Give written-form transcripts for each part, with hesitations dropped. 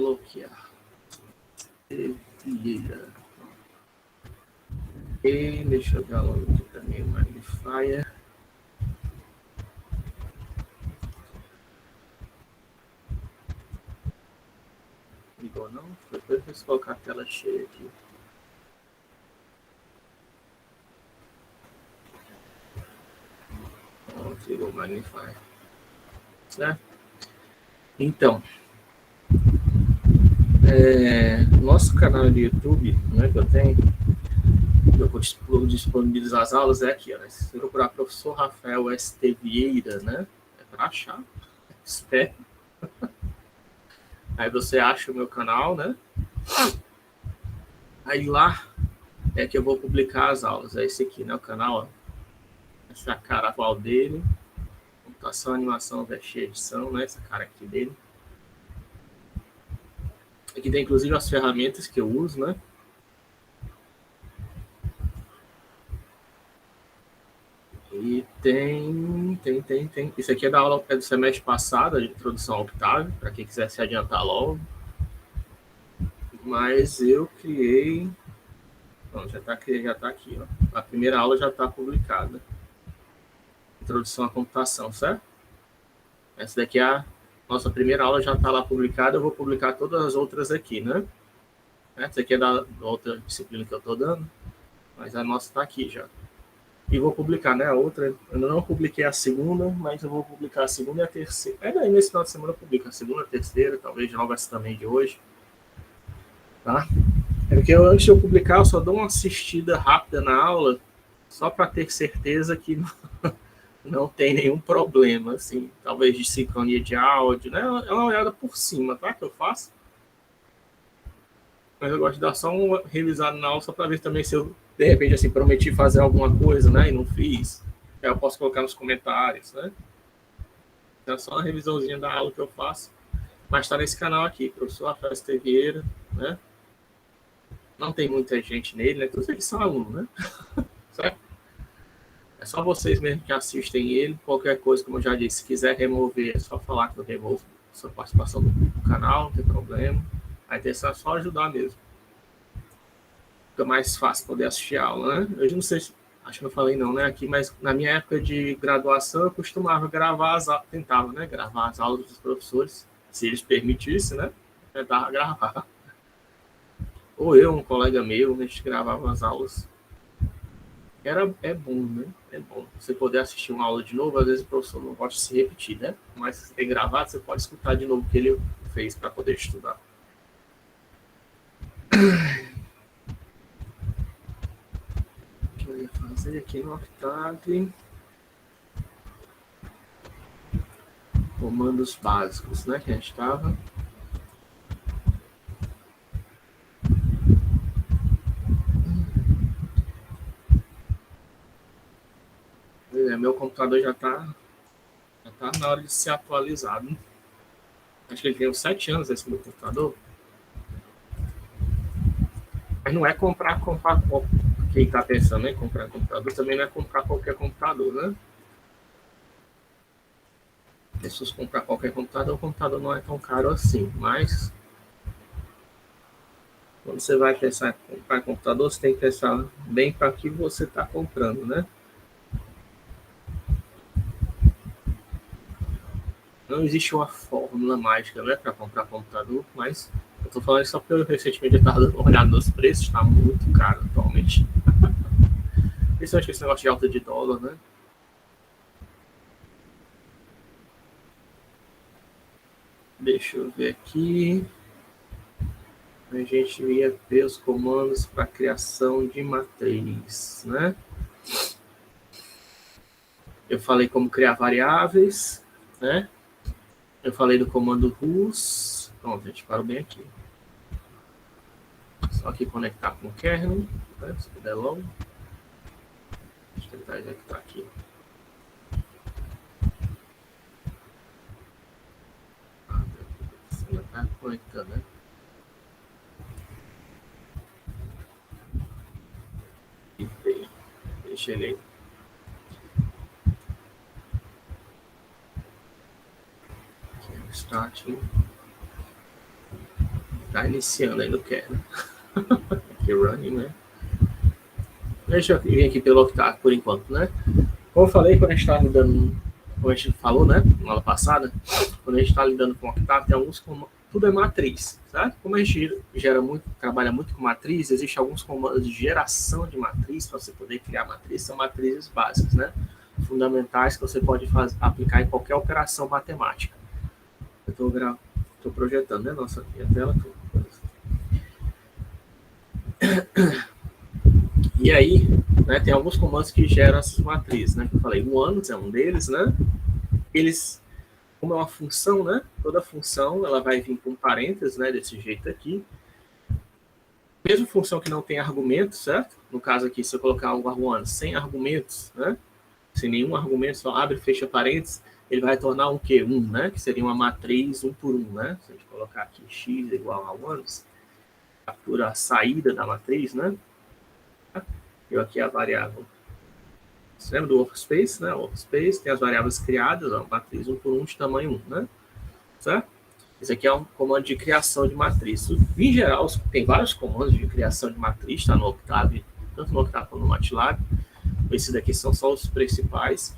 Bloquear. Vieira. E deixa eu dar logo aqui também o Magnifier. Ligou não? Depois eu colocar a tela cheia aqui. Pronto, ligou o Magnifier. Certo? Então, nosso canal do YouTube, né, que eu tenho, eu vou disponibilizar as aulas, é aqui, ó, né? Se você procurar professor Rafael ST Vieira, né, é para achar, espero. Aí você acha o meu canal, né? Aí lá é que eu vou publicar as aulas. É esse aqui, né? O canal, ó. Essa é a cara atual dele. Computação, animação, veste edição, né? Essa cara aqui dele. Aqui tem inclusive as ferramentas que eu uso, né? E tem. Isso aqui é da aula do semestre passado, de introdução ao Octave, para quem quiser se adiantar logo. Mas eu criei. Bom, já tá aqui, ó. A primeira aula já está publicada. Introdução à computação, certo? Essa daqui é a nossa primeira aula, já está lá publicada. Eu vou publicar todas as outras aqui, né? Essa aqui é da outra disciplina que eu estou dando, mas a nossa está aqui já. E vou publicar, né? A outra, eu ainda não publiquei a segunda, mas eu vou publicar a segunda e a terceira. Daí nesse final de semana eu publico a segunda, a terceira, talvez logo essa também de hoje. Tá? É porque antes de eu publicar, eu só dou uma assistida rápida na aula, só para ter certeza que não tem nenhum problema, assim, talvez de sincronia de áudio, né? É uma olhada por cima, tá? Que eu faço. Mas eu gosto de dar só uma revisada na aula, só para ver também se eu, de repente, assim, prometi fazer alguma coisa, né? E não fiz. Aí eu posso colocar nos comentários, né? É só uma revisãozinha da aula que eu faço. Mas tá nesse canal aqui, professor Rafael Vieira, né? Não tem muita gente nele, né? Todos eles são alunos, né? Certo? É só vocês mesmo que assistem ele. Qualquer coisa, como eu já disse, se quiser remover, é só falar que eu removo sua participação no canal, não tem problema. A intenção é só ajudar mesmo. Fica mais fácil poder assistir a aula, né? Eu não sei se, acho que não falei não, né? Aqui, mas na minha época de graduação, eu costumava gravar tentava, né? Gravar as aulas dos professores, se eles permitissem, né? Tentava gravar. Ou eu, um colega meu, a gente gravava as aulas. É bom, né? É bom. Você poder assistir uma aula de novo, às vezes o professor não pode se repetir, né? Mas se tem gravado, você pode escutar de novo o que ele fez para poder estudar. O que eu ia fazer aqui no Octave? Comandos básicos, né? Que a gente estava. Meu computador já tá na hora de ser atualizado. Né? Acho que ele tem uns 7 anos esse meu computador. Mas não é comprar quem está pensando em comprar computador, também não é comprar qualquer computador, né? Se você comprar qualquer computador, o computador não é tão caro assim, mas quando você vai pensar em comprar computador, você tem que pensar bem para que você está comprando, né? Não existe uma fórmula mágica, né, para comprar computador, mas eu estou falando só porque eu recentemente estava dando uma olhada nos preços, está muito caro atualmente. Principalmente esse negócio de alta de dólar, né? Deixa eu ver aqui. A gente ia ver os comandos para criação de matriz, né? Eu falei como criar variáveis, né? Eu falei do comando RUS. Pronto, a gente parou bem aqui. Só aqui conectar com o kernel, né? Se puder logo. Deixa eu tentar executar aqui. Você já está conectando, né? Deixa ele aí. Aqui, start. Tá iniciando aí no Kernel. Aqui running, né? Deixa eu vir aqui pelo Octave por enquanto, né? Como eu falei, quando a gente está lidando, como a gente falou, né, na aula passada, quando a gente está lidando com Octave, tem alguns comandos, tudo é matriz, certo? Como a gente trabalha muito com matriz, existem alguns comandos de geração de matriz para você poder criar matriz, são matrizes básicas, né? Fundamentais que você pode aplicar em qualquer operação matemática. Eu estou projetando, né, nossa minha tela. E aí, né, tem alguns comandos que geram essas matrizes, né? Que eu falei, o once é um deles, né? Eles, como é uma função, né? Toda função ela vai vir com parênteses, né? Desse jeito aqui. Mesmo função que não tem argumentos, certo? No caso aqui, se eu colocar o once sem argumentos, né? Sem nenhum argumento, só abre e fecha parênteses, ele vai tornar um quê? 1, né? Que seria uma matriz 1 por 1, né? Se a gente colocar aqui x igual a once, captura a saída da matriz, né? Eu aqui a variável. Você lembra do workspace, né? O workspace tem as variáveis criadas, ó, matriz 1 por 1 de tamanho 1, né? Certo? Esse aqui é um comando de criação de matriz. Em geral, tem vários comandos de criação de matriz, tá no Octave, tanto no Octave quanto no MATLAB. Esses daqui são só os principais.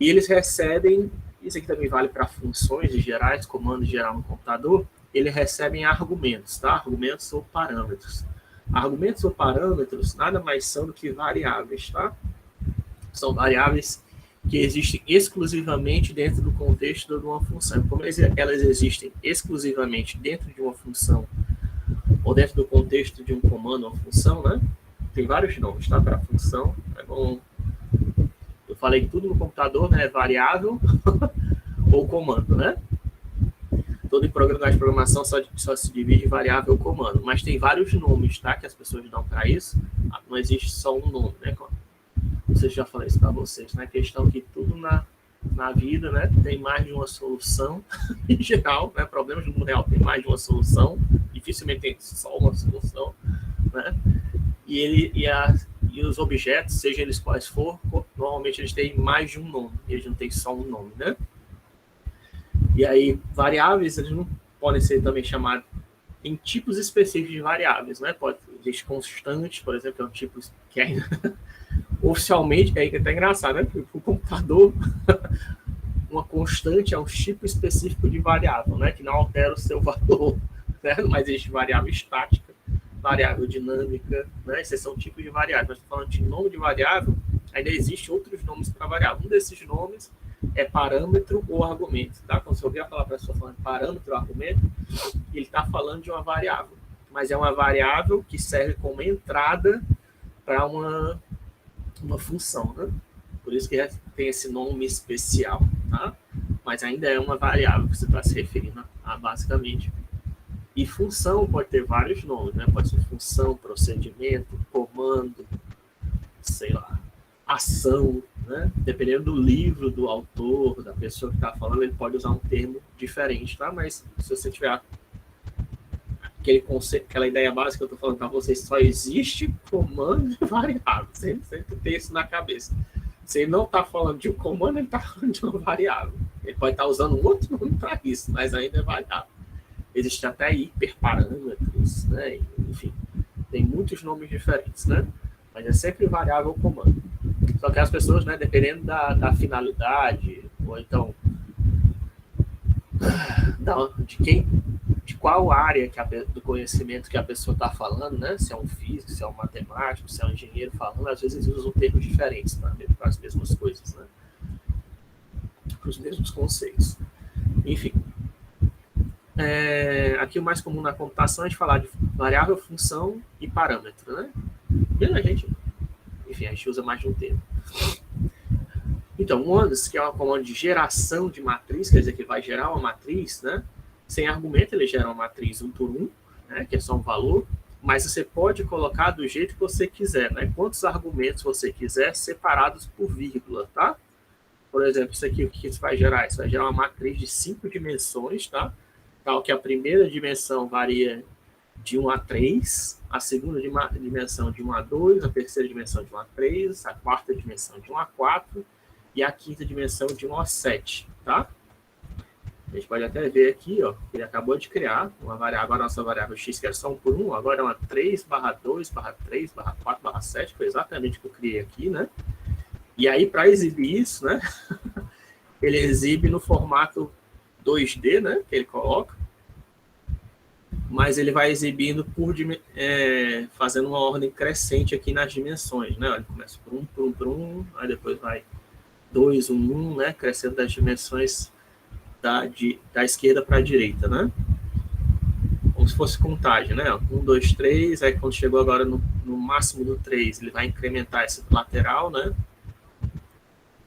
E eles recebem, isso aqui também vale para funções gerais, comando geral no computador, eles recebem argumentos, tá? Argumentos ou parâmetros. Argumentos ou parâmetros nada mais são do que variáveis, tá? São variáveis que existem exclusivamente dentro do contexto de uma função. Como elas existem exclusivamente dentro de uma função ou dentro do contexto de um comando ou uma função, né? Tem vários nomes, tá? Para função. É bom. Eu falei que tudo no computador, né? É variável ou comando, né? Todo programa de programação só se divide em variável ou comando, mas tem vários nomes, tá? Que as pessoas dão para isso. Não existe só um nome, né? Vocês já falei isso para vocês, né? A questão que tudo na vida, né? Tem mais de uma solução em geral, né? Problemas do mundo real tem mais de uma solução, dificilmente tem só uma solução, né? E os objetos, seja eles quais for, normalmente eles têm mais de um nome, eles não têm só um nome, né? E aí, variáveis, eles não podem ser também chamados em tipos específicos de variáveis, né? Existe constante, por exemplo, é um tipo que é oficialmente, que é até engraçado, né? Porque o computador, uma constante é um tipo específico de variável, né? Que não altera o seu valor, né? Mas existe variável estática, variável dinâmica, né? Esses são tipos de variáveis. Nós estamos falando de nome de variável, ainda existem outros nomes para variável. Um desses nomes é parâmetro ou argumento, tá? Quando você ouvir falar para a pessoa falando parâmetro ou argumento, ele está falando de uma variável, mas é uma variável que serve como entrada para uma função, né? Por isso que tem esse nome especial, tá? Mas ainda é uma variável que você está se referindo a basicamente. E função pode ter vários nomes, né? Pode ser função, procedimento, comando, sei lá, ação, né? Dependendo do livro, do autor, da pessoa que está falando, ele pode usar um termo diferente, tá? Mas se você tiver aquele conceito, aquela ideia básica que eu estou falando para vocês, só existe comando e variável. Sempre tem isso na cabeça. Se ele não está falando de um comando, ele está falando de uma variável. Ele pode estar usando um outro nome para isso, mas ainda é variável. Existem até hiperparâmetros, né? Enfim, tem muitos nomes diferentes, né? Mas é sempre variável ou comando. Só que as pessoas, né, dependendo da finalidade, ou então de qual área do conhecimento que a pessoa está falando, né? Se é um físico, se é um matemático, se é um engenheiro falando, às vezes eles usam termos diferentes para as mesmas coisas, né? Para os mesmos conceitos. Enfim. Aqui o mais comum na computação é de falar de variável, função e parâmetro, né? E a gente usa mais de um termo. Então, o once, que é uma comando de geração de matriz, quer dizer que vai gerar uma matriz, né? Sem argumento, ele gera uma matriz 1 por 1, né? Que é só um valor, mas você pode colocar do jeito que você quiser, né? Quantos argumentos você quiser, separados por vírgula, tá? Por exemplo, isso aqui, o que isso vai gerar? Isso vai gerar uma matriz de 5 dimensões, tá? Tal que a primeira dimensão varia de 1 a 3, a segunda dimensão de 1 a 2, a terceira dimensão de 1 a 3, a quarta dimensão de 1 a 4 e a quinta dimensão de 1 a 7, tá? A gente pode até ver aqui, ó, que ele acabou de criar uma variável, agora a nossa variável x, que era só 1 por 1, agora é uma 3/2/3/4/7, foi exatamente o que eu criei aqui, né? E aí, para exibir isso, né, ele exibe no formato 2D, né, que ele coloca, mas ele vai exibindo fazendo uma ordem crescente aqui nas dimensões, né? Ele começa por 1, por 1, por 1, aí depois vai 2, 1, 1, né, crescendo das dimensões da esquerda para a direita, né? Como se fosse contagem, né? 1, 2, 3, aí quando chegou agora no máximo do 3, ele vai incrementar esse lateral, né?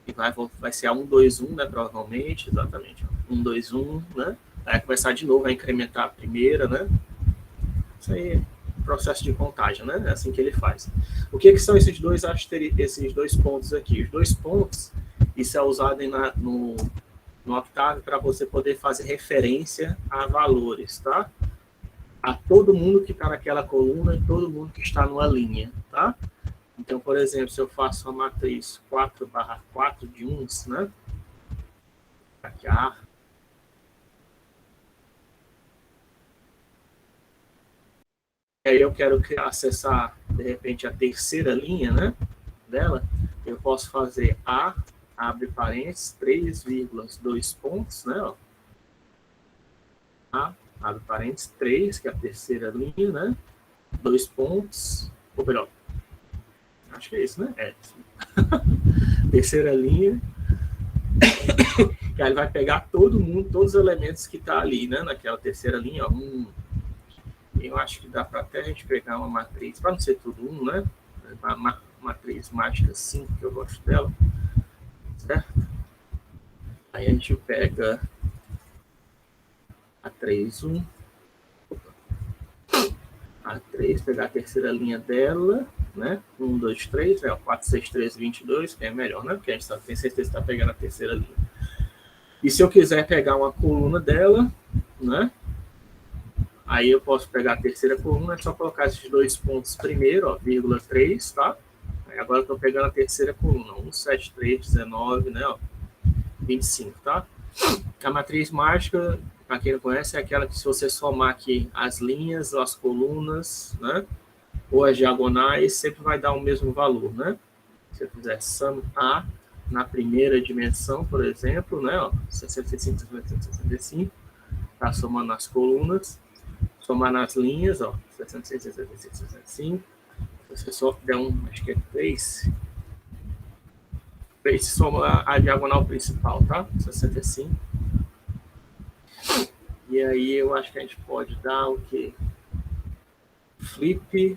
E vai ser a 1, 2, 1, né? Provavelmente, exatamente. 1, 2, 1, né? Aí vai começar de novo a incrementar a primeira, né? Isso aí é processo de contagem, né? É assim que ele faz. O que são esses dois pontos aqui? Os dois pontos, isso é usado no Octave para você poder fazer referência a valores, tá? A todo mundo que está naquela coluna e todo mundo que está numa linha, tá? Então, por exemplo, se eu faço uma matriz 4/4 de uns, né? Aqui, aí eu quero acessar, de repente, a terceira linha, né? Dela, eu posso fazer A, abre parênteses, 3,2 pontos, né? Ó. A, abre parênteses, 3, que é a terceira linha, né? 2 pontos, ou melhor, acho que é isso, né? É. Terceira linha, que aí ele vai pegar todo mundo, todos os elementos que tá ali, né? Naquela terceira linha, ó. Eu acho que dá para até a gente pegar uma matriz, para não ser tudo né? Uma matriz mágica 5, que eu gosto dela, certo? Aí a gente pega a 3, 1, a 3, pegar a terceira linha dela, né? 1, 2, 3, 4, 6, 3, 22, que é melhor, né? Porque a gente tem certeza que está pegando a terceira linha. E se eu quiser pegar uma coluna dela, né? Aí eu posso pegar a terceira coluna, é só colocar esses 2 pontos primeiro, ó, vírgula 3, tá? Aí agora eu estou pegando a terceira coluna, 1, 7, 3, 19, né? Ó, 25, tá? A matriz mágica, para quem não conhece, é aquela que se você somar aqui as linhas, as colunas, né? Ou as diagonais, sempre vai dar o mesmo valor, né? Se eu fizer sum A na primeira dimensão, por exemplo, né? Ó, 65, 65, tá somando as colunas. Somar nas linhas, ó, 66, 66, 65. Se você só der acho que é 3. 3 soma a diagonal principal, tá? 65. E aí eu acho que a gente pode dar o quê? Flip,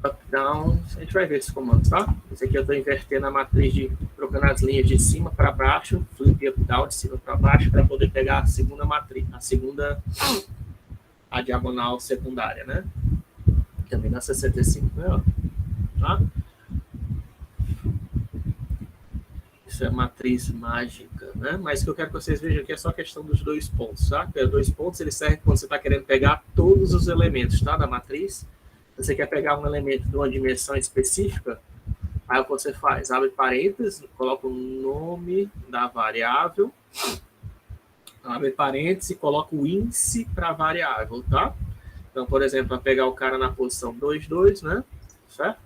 up, down. A gente vai ver esses comandos, tá? Esse aqui eu estou invertendo a matriz, trocando as linhas de cima para baixo, flip, up, down, de cima para baixo, para poder pegar a segunda matriz, a diagonal secundária, né? Também na 65, né? Tá? Isso é matriz mágica, né? Mas o que eu quero que vocês vejam aqui é só a questão dos 2 pontos, tá? Porque os 2 pontos, eles servem quando você está querendo pegar todos os elementos, tá? Da matriz. Você quer pegar um elemento de uma dimensão específica, aí o que você faz? Abre parênteses, coloca o nome da variável, abre parênteses e coloca o índice para a variável, tá? Então, por exemplo, para pegar o cara na posição 2, 2, né? Certo?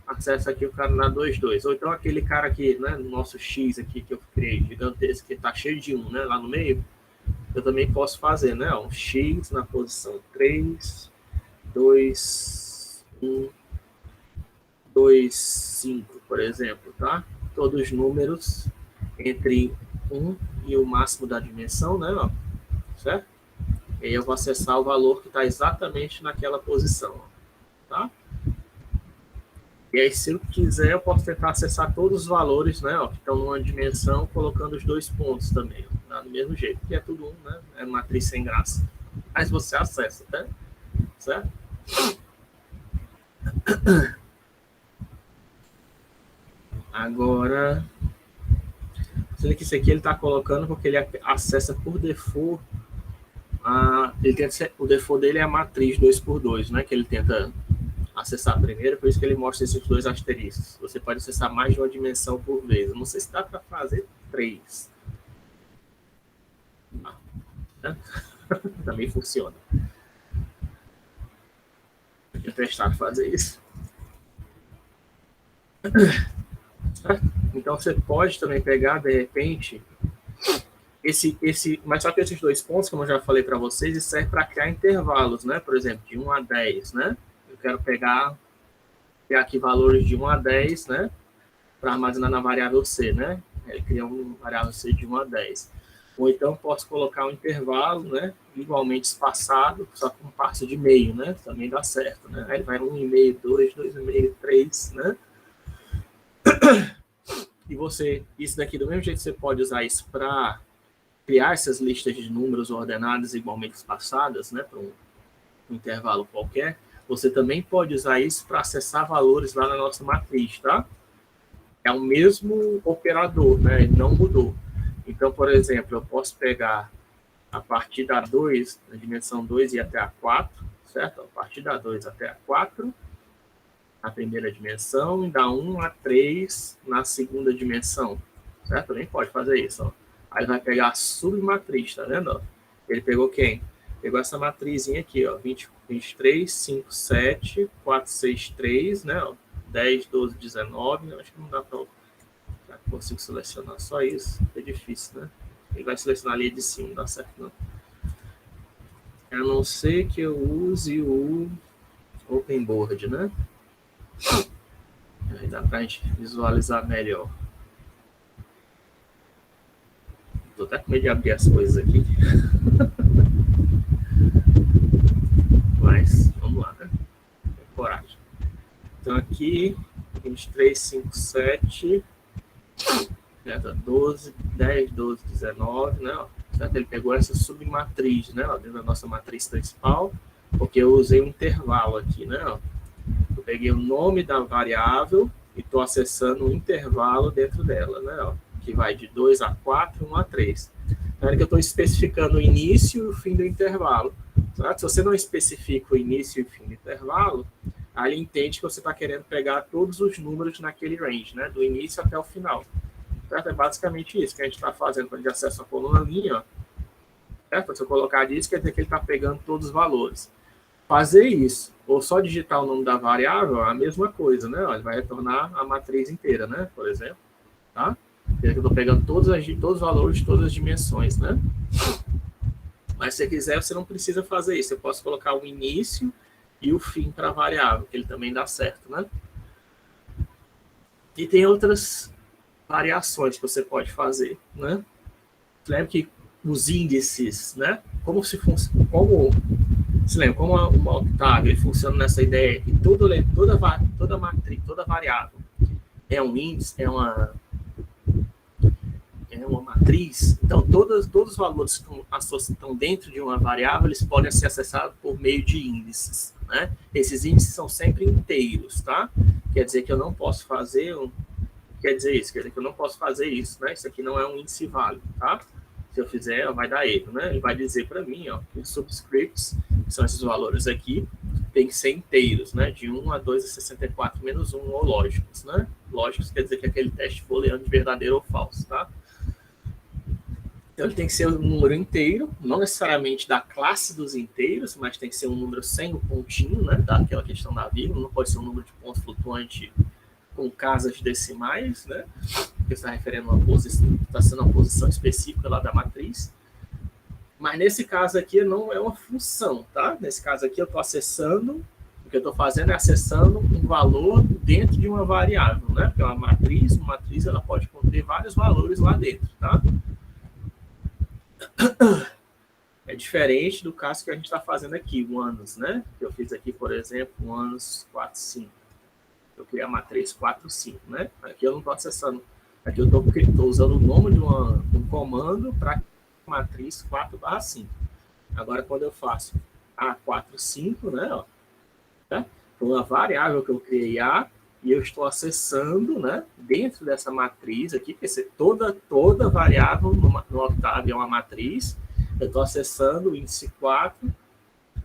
Acessa aqui o cara na 2, 2. Ou então aquele cara aqui, né? No nosso X aqui que eu criei, gigantesco, que está cheio de 1, né? Lá no meio. Eu também posso fazer, né? Um X na posição 3, 2, 1, 2, 5, por exemplo, tá? Todos os números entre 1 e o máximo da dimensão, né? Ó, certo? E aí eu vou acessar o valor que está exatamente naquela posição, tá? E aí, se eu quiser, eu posso tentar acessar todos os valores, né, ó, que estão numa dimensão, colocando os 2 pontos também, ó, tá? Do mesmo jeito, que é tudo um, né? É uma matriz sem graça. Mas você acessa, tá? Certo? Agora, sendo que isso aqui ele está colocando porque ele acessa por default. O default dele é a matriz 2x2, né? Que ele tenta acessar primeiro, por isso que ele mostra esses 2 asteriscos. Você pode acessar mais de uma dimensão por vez. Eu não sei se dá para fazer 3. né? Também funciona. Eu tinha testado fazer isso. Então, você pode também pegar, de repente, mas só que esses dois pontos, como eu já falei para vocês, isso serve para criar intervalos, né? Por exemplo, de 1 a 10, né? Eu quero pegar aqui valores de 1 a 10, né? Para armazenar na variável C, né? Ele cria uma variável C de 1 a 10. Ou então posso colocar um intervalo, né? Igualmente espaçado, só com um passo de meio, né? Também dá certo, né? Aí vai 1,5, 2, 2,5, 3, né? E isso daqui, do mesmo jeito, você pode usar isso para criar essas listas de números ordenadas igualmente espaçadas, né? Para um intervalo qualquer. Você também pode usar isso para acessar valores lá na nossa matriz, tá? É o mesmo operador, né? Ele não mudou. Então, por exemplo, eu posso pegar a partir da 2, na dimensão 2 e até a 4, certo? A partir da 2 até a 4, na primeira dimensão, e da 1 a 3 na segunda dimensão, certo? Também pode fazer isso, ó. Aí vai pegar a submatriz, tá vendo? Ele pegou quem? Pegou essa matrizinha aqui, ó, 23, 5, 7, 4, 6, 3, né? Ó, 10, 12, 19, acho que não dá para... Consigo selecionar só isso, é difícil, né? Ele vai selecionar ali de cima, não dá certo não. A não ser que eu use o OpenBoard, né? Aí dá pra gente visualizar melhor. Tô até com medo de abrir as coisas aqui. Mas, vamos lá, né? Tem coragem. Então aqui, 23, 5, 7... 12, 10, 12, 19, né? Ó, certo? Ele pegou essa submatriz, né? Ó, dentro da nossa matriz principal, porque eu usei um intervalo aqui, né? Ó. Eu peguei o nome da variável e estou acessando um intervalo dentro dela, né? Ó, que vai de 2 a 4, 1 a 3. Na hora que eu estou especificando o início e o fim do intervalo. Certo? Se você não especifica o início e o fim do intervalo, aí ele entende que você está querendo pegar todos os números naquele range, né? Do início até o final. Certo? É basicamente isso que a gente está fazendo quando a gente acessa a coluna linha. Ó. Certo? Se eu colocar disso, quer dizer que ele está pegando todos os valores. Fazer isso, ou só digitar o nome da variável, é a mesma coisa, né? Ele vai retornar a matriz inteira, né? Por exemplo. Tá? Eu estou pegando todos os valores de todas as dimensões, né? Mas se você quiser, você não precisa fazer isso. Eu posso colocar o início e o fim para a variável, que ele também dá certo, né? E tem outras variações que você pode fazer, né? Lembra que os índices, né? Como se funciona, se lembra como uma octave ele funciona nessa ideia que toda matriz, toda variável é um índice, é uma matriz. Então todos os valores que estão dentro de uma variável eles podem ser acessados por meio de índices, né? Esses índices são sempre inteiros, tá? Quer dizer que eu não posso fazer quer dizer que eu não posso fazer isso, né? Isso aqui não é um índice válido, tá? Se eu fizer, vai dar erro, né? Ele vai dizer para mim, ó, que os subscripts, que são esses valores aqui, tem que ser inteiros, né? De 1 a 2 a 64 menos 1, ou lógicos, né? Lógicos quer dizer que aquele teste booleano de verdadeiro ou falso, tá? Então ele tem que ser um número inteiro, não necessariamente da classe dos inteiros, mas tem que ser um número sem o pontinho, né? Daquela questão da vírgula, não pode ser um número de ponto flutuante com casas decimais, né? Porque está referindo a uma posição, está sendo uma posição específica lá da matriz. Mas nesse caso aqui não é uma função, tá? Nesse caso aqui eu estou acessando, o que eu estou fazendo é acessando um valor dentro de uma variável, né? Porque uma matriz ela pode conter vários valores lá dentro, tá? É diferente do caso que a gente está fazendo aqui, o anos, né? Que eu fiz aqui, por exemplo, o anos 4, 5. Eu criei a matriz 4, 5, né? Aqui eu não estou acessando. Aqui eu estou usando o nome de um comando para matriz 4/5. Agora, quando eu faço A 4, 5, né? Ó, tá? Uma variável que eu criei A, e eu estou acessando, né? Dentro dessa matriz aqui, porque toda variável no Octave é uma matriz. Eu estou acessando o índice 4,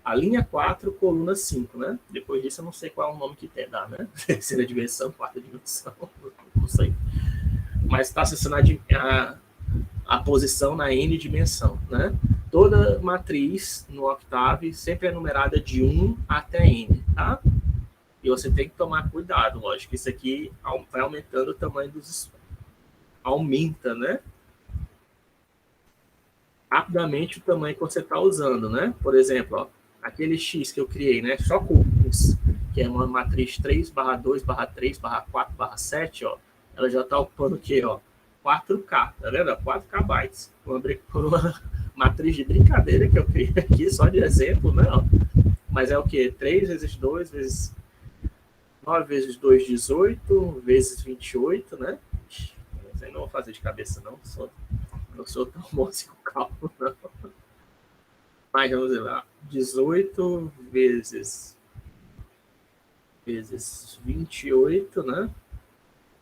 a linha 4, coluna 5, né? Depois disso, eu não sei qual é o nome que dá, né? Terceira dimensão, quarta dimensão, não sei. Mas está acessando a posição na N dimensão, né? toda matriz no Octave sempre é numerada de 1 até n, tá? E você tem que tomar cuidado, lógico, isso aqui vai aumentando o tamanho dos... Aumenta, né? Rapidamente o tamanho que você está usando, né? Por exemplo, ó, aquele X que eu criei, né? Só cúbicos, que é uma matriz 3/2/3/4/7, ó, ela já está ocupando o quê, ó? 4K, tá vendo? 4K bytes. Por uma matriz de brincadeira que eu criei aqui, só de exemplo, né? Ó. Mas é o quê? 3 vezes 2 vezes 9 vezes 2, 18, vezes 28, né? Eu não vou fazer de cabeça, não. Não sou tão bom assim com cálculo, não. Mas vamos ver lá. 18 vezes 28, né?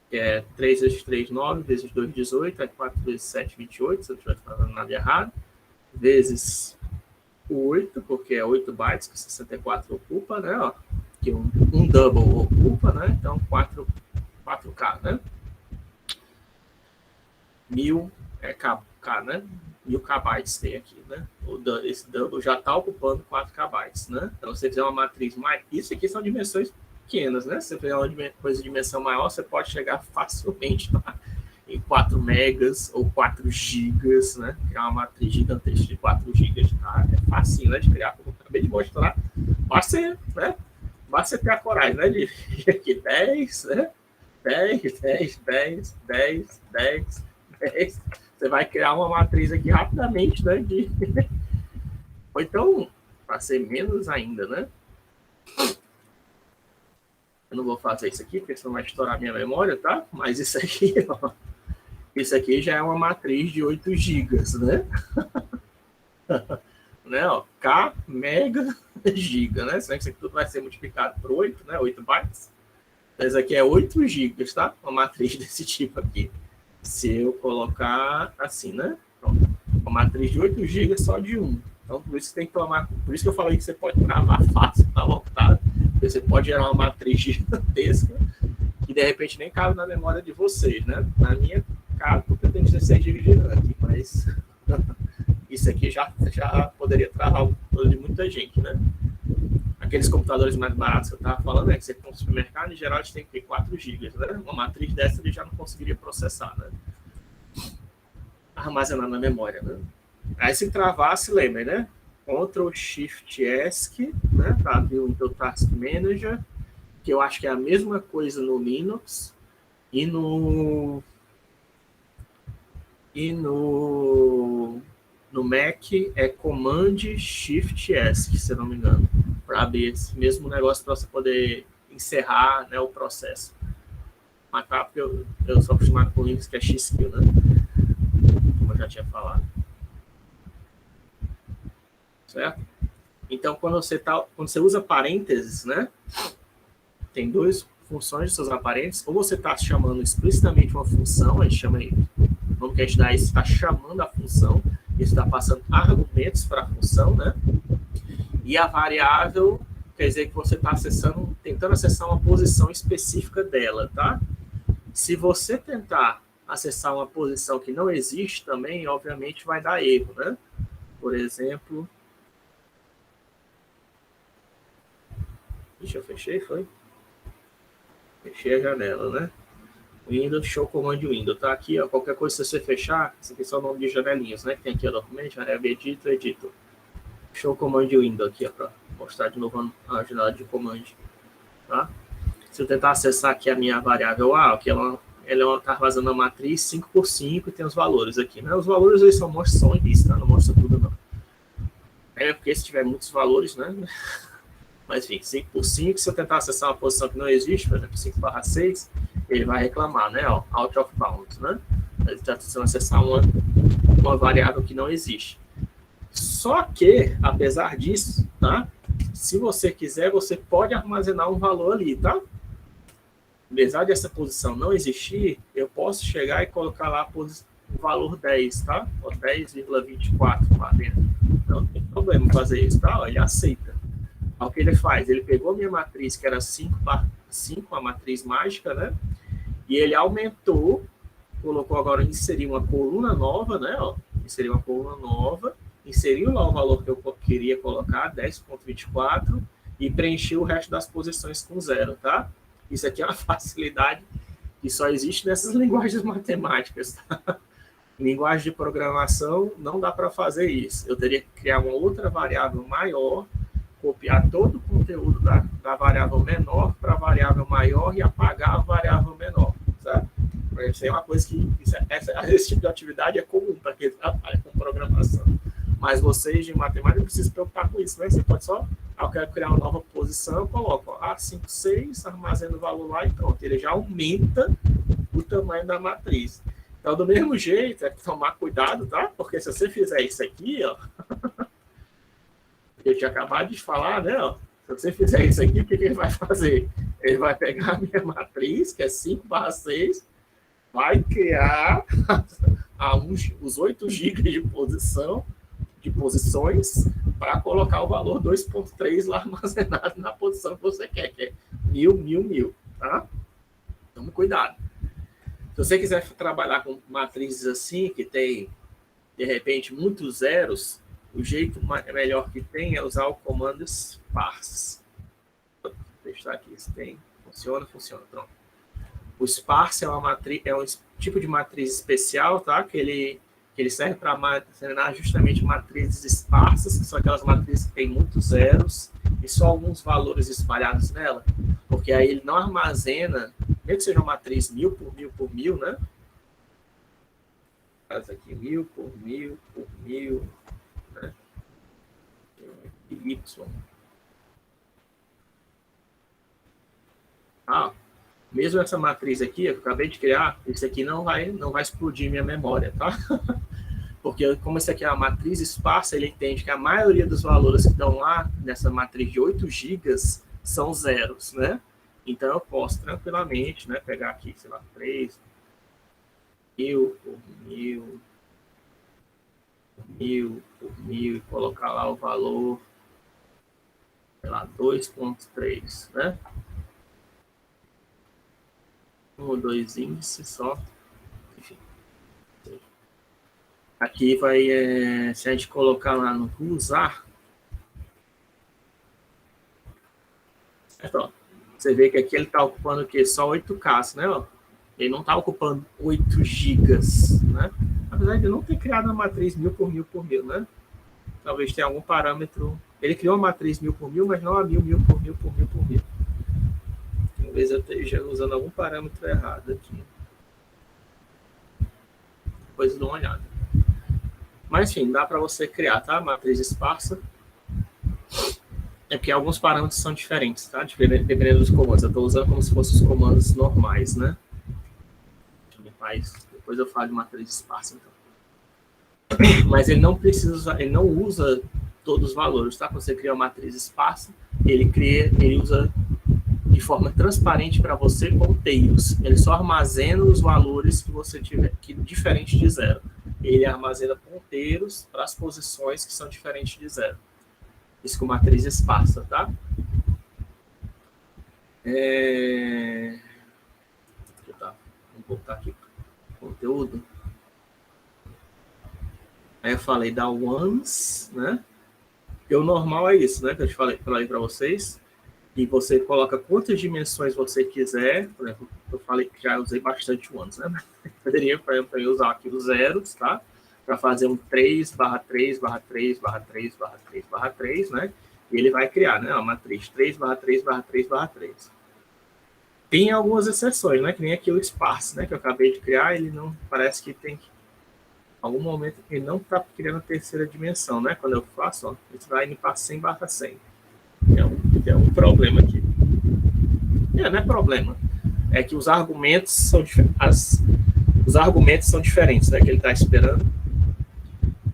Que é 3 vezes 3, 9, vezes 2, 18, é 4 vezes 7, 28, se eu não estiver fazendo nada errado. Vezes 8, porque é 8 bytes que 64 ocupa, né? Ó, que um double ocupa, né? Então 4K, né? 1000 é K, né? 1000 KB tem aqui, né? Esse double já está ocupando 4 KB, né? Então, se você fizer uma matriz mais... Isso aqui são dimensões pequenas, né? Se você fizer uma coisa de dimensão maior, você pode chegar facilmente lá em 4 megas ou 4 gigas, né? Criar uma matriz gigantesca de 4 gigas, tá? É fácil, né? De criar, como eu acabei de mostrar. Basta você, né? Basta você ter a coragem, né? De aqui 10, né? 10, 10, 10, 10, 10, 10. Você vai criar uma matriz aqui rapidamente, né? Ou então, para ser menos ainda, né? Eu não vou fazer isso aqui, porque senão vai estourar minha memória, tá? Mas isso aqui, ó, isso aqui já é uma matriz de 8 gigas, né? Né, ó, K, mega, giga, né? Isso aqui tudo vai ser multiplicado por 8, né? 8 bytes. Então, isso aqui é 8 gigas, tá? Uma matriz desse tipo aqui. Se eu colocar assim, né? Então, uma matriz de 8 GB só de 1. Então, por isso que tem que tomar. Por isso que eu falei que você pode gravar fácil na Octave. Você pode gerar uma matriz gigantesca que de repente nem cabe na memória de vocês, né? Na minha cabe, porque eu tenho 16 GB de RAM aqui, mas isso aqui já poderia travar o computador de muita gente, né? Aqueles computadores mais baratos que eu estava falando, é que você compra no supermercado, em geral, eles têm que ter 4 GB, né? Uma matriz dessa ele já não conseguiria processar, né? Armazenar na memória, né? Aí se travasse, lembre, né? Ctrl Shift ESC, né? Para abrir o Intel Task Manager, que eu acho que é a mesma coisa no Linux e no Mac é Command Shift ESC, se eu não me engano, para abrir esse mesmo negócio para você poder encerrar, né, o processo. Mas tá, porque eu sou acostumado com o Linux, que é Xkill, né? Como eu já tinha falado. Certo? Então, quando você usa parênteses, né? Tem duas funções de seus parênteses. Ou você está chamando explicitamente uma função, a gente chama aí, vamos que a gente dá isso, está chamando a função, e está passando argumentos para a função, né? E a variável quer dizer que você está acessando, tentando acessar uma posição específica dela, tá? Se você tentar acessar uma posição que não existe também, obviamente vai dar erro, né? Por exemplo... Deixa eu fechar, foi? Fechei a janela, né? Windows, Show Command Windows, tá aqui, ó, qualquer coisa se você fechar, esse aqui são o nome de janelinhas, né? Que tem aqui, ó, documento, janela editor. Show Command Windows aqui, ó, para mostrar de novo a janela de comando, tá? Se eu tentar acessar aqui a minha variável A, que ela está fazendo a matriz 5x5 e tem os valores aqui, né? Os valores eles só mostram isso, tá? Não mostra tudo, não. É porque se tiver muitos valores, né? Mas enfim, 5x5, se eu tentar acessar uma posição que não existe, por exemplo, 5/6, ele vai reclamar, né? Ó, out of bounds, né? Ele está tentando acessar uma variável que não existe. Só que, apesar disso, tá? Se você quiser, você pode armazenar um valor ali, tá? Apesar dessa posição não existir, eu posso chegar e colocar lá o valor 10, tá? 10,24 lá dentro. Não tem problema fazer isso, tá? Ele aceita. O que ele faz? Ele pegou a minha matriz, que era 5/5, a matriz mágica, né? E ele aumentou, colocou agora, inserir uma coluna nova, né? Ó, inserir uma coluna nova inseriu lá o valor que eu queria colocar, 10,24, e preencheu o resto das posições com 0, tá? Isso aqui é uma facilidade que só existe nessas linguagens matemáticas, tá? Em linguagem de programação, não dá para fazer isso. Eu teria que criar uma outra variável maior, copiar todo o conteúdo da variável menor para a variável maior e apagar a variável menor, certo? Isso é uma coisa que... esse tipo de atividade é comum para quem trabalha com programação. Mas vocês de matemática não precisam se preocupar com isso, né? Você pode só... eu quero criar uma nova posição, eu coloco A5, 6, armazeno o valor lá e pronto. Ele já aumenta o tamanho da matriz. Então, do mesmo jeito, é tomar cuidado, tá? Porque se você fizer isso aqui, ó, eu tinha acabado de falar, né? Ó, se você fizer isso aqui, o que ele vai fazer? Ele vai pegar a minha matriz, que é 5/6, vai criar os 8 GB de posições, para colocar o valor 2,3 lá armazenado na posição que você quer, que é 1000, 1000, 1000, tá? Tome cuidado. Se você quiser trabalhar com matrizes assim, que tem, de repente, muitos zeros, o jeito melhor que tem é usar o comando sparse. Vou testar aqui se tem. Funciona, pronto. O sparse é um tipo de matriz especial, tá? Que ele serve para armazenar justamente matrizes esparsas, que são aquelas matrizes que têm muitos zeros e só alguns valores espalhados nela, porque aí ele não armazena, mesmo que seja uma matriz 1000 por 1000 por 1000, né? Faz aqui 1000 por 1000 por 1000, né? Y. Mesmo essa matriz aqui, eu acabei de criar, isso aqui não vai explodir minha memória, tá? Porque como isso aqui é uma matriz esparsa, ele entende que a maioria dos valores que estão lá nessa matriz de 8 GB são zeros, né? Então eu posso tranquilamente, né, pegar aqui, sei lá, 3, 1000 por 1000, 1000 por 1000 e colocar lá o valor, sei lá, 2,3, né? 1 ou 2 índices só, enfim. Aqui vai, se a gente colocar lá no usar, você vê que aqui ele está ocupando o quê? Só 8K, né? Ó? Ele não está ocupando 8 GB, né? Apesar de não ter criado a matriz 1000 por 1000 por 1000, né? Talvez tenha algum parâmetro. Ele criou uma matriz 1000 por 1000, mas não a 1000, 1000 por 1000 por 1000 por 1000. Talvez eu esteja usando algum parâmetro errado aqui. Depois eu dou uma olhada. Mas, enfim, dá para você criar, tá? Matriz esparsa. É porque alguns parâmetros são diferentes, tá? Dependendo dos comandos. Eu estou usando como se fossem os comandos normais, né? Mas depois eu falo de matriz esparsa, então. Mas ele não precisa usar, ele não usa todos os valores, tá? Quando você cria uma matriz esparsa, ele usa de forma transparente para você ponteiros. Ele só armazena os valores que você tiver, que diferente de zero. Ele armazena ponteiros para as posições que são diferentes de zero. Isso com matriz esparsa, tá? Vamos voltar aqui para o conteúdo. Aí eu falei da ones, né? E o normal é isso, né? Que eu te falei para vocês. E você coloca quantas dimensões você quiser. Por exemplo, eu falei que já usei bastante ones, né? Poderia, por exemplo, eu usar aqui os zeros, tá? Para fazer um 3/3/3/3/3/3/3, né? E ele vai criar, né? Uma matriz 3/3/3/3. Tem algumas exceções, né? Que nem aqui o sparse, né? Que eu acabei de criar, ele não parece que tem que... algum momento ele não está criando a terceira dimensão, né? Quando eu faço, ó, ele vai indo para 100/100. É um problema aqui. Não é problema. É que os argumentos são os argumentos são diferentes, né? Que ele está esperando.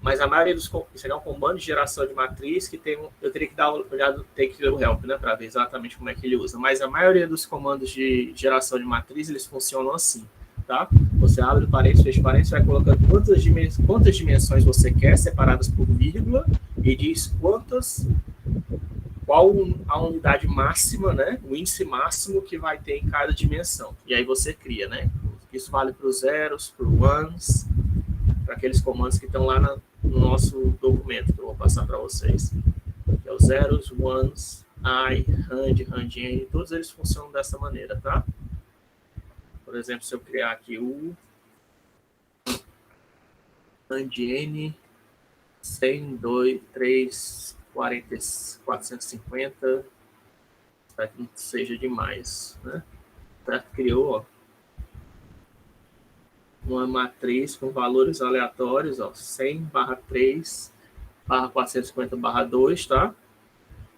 Mas a maioria dos... isso é um comando de geração de matriz que tem eu teria que dar uma olhada, tem que ver o help, né? Para ver exatamente como é que ele usa. Mas a maioria dos comandos de geração de matriz, eles funcionam assim, tá? Você abre parênteses, fecha parênteses, vai colocando quantas dimensões você quer, separadas por vírgula, e diz qual a unidade máxima, né? O índice máximo que vai ter em cada dimensão. E aí você cria, né? Isso vale para os zeros, para o ones, para aqueles comandos que estão lá no nosso documento que eu vou passar para vocês. Que é o zeros, ones, I, rand, rand-n, todos eles funcionam dessa maneira, tá? Por exemplo, se eu criar aqui o rand-n 100, 2, 3, 40, 450, para que não seja demais, né? Certo? Criou, ó, uma matriz com valores aleatórios, ó, 100 barra 3 barra 450 barra 2, tá?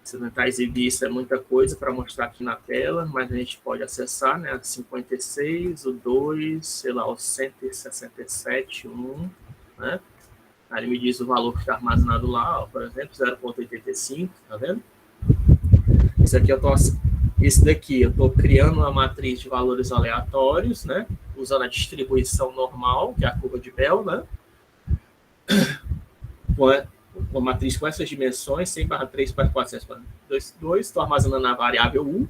Se tentar exibir isso é muita coisa para mostrar aqui na tela, mas a gente pode acessar, né? 56, o 2, sei lá, o 167, 1, né? Aí ele me diz o valor que está armazenado lá, ó, por exemplo, 0,85, tá vendo? Esse daqui eu estou criando uma matriz de valores aleatórios, né? Usando a distribuição normal, que é a curva de Bell, né? Uma matriz com essas dimensões, 100 barra 3 para 400 2, estou armazenando a variável U,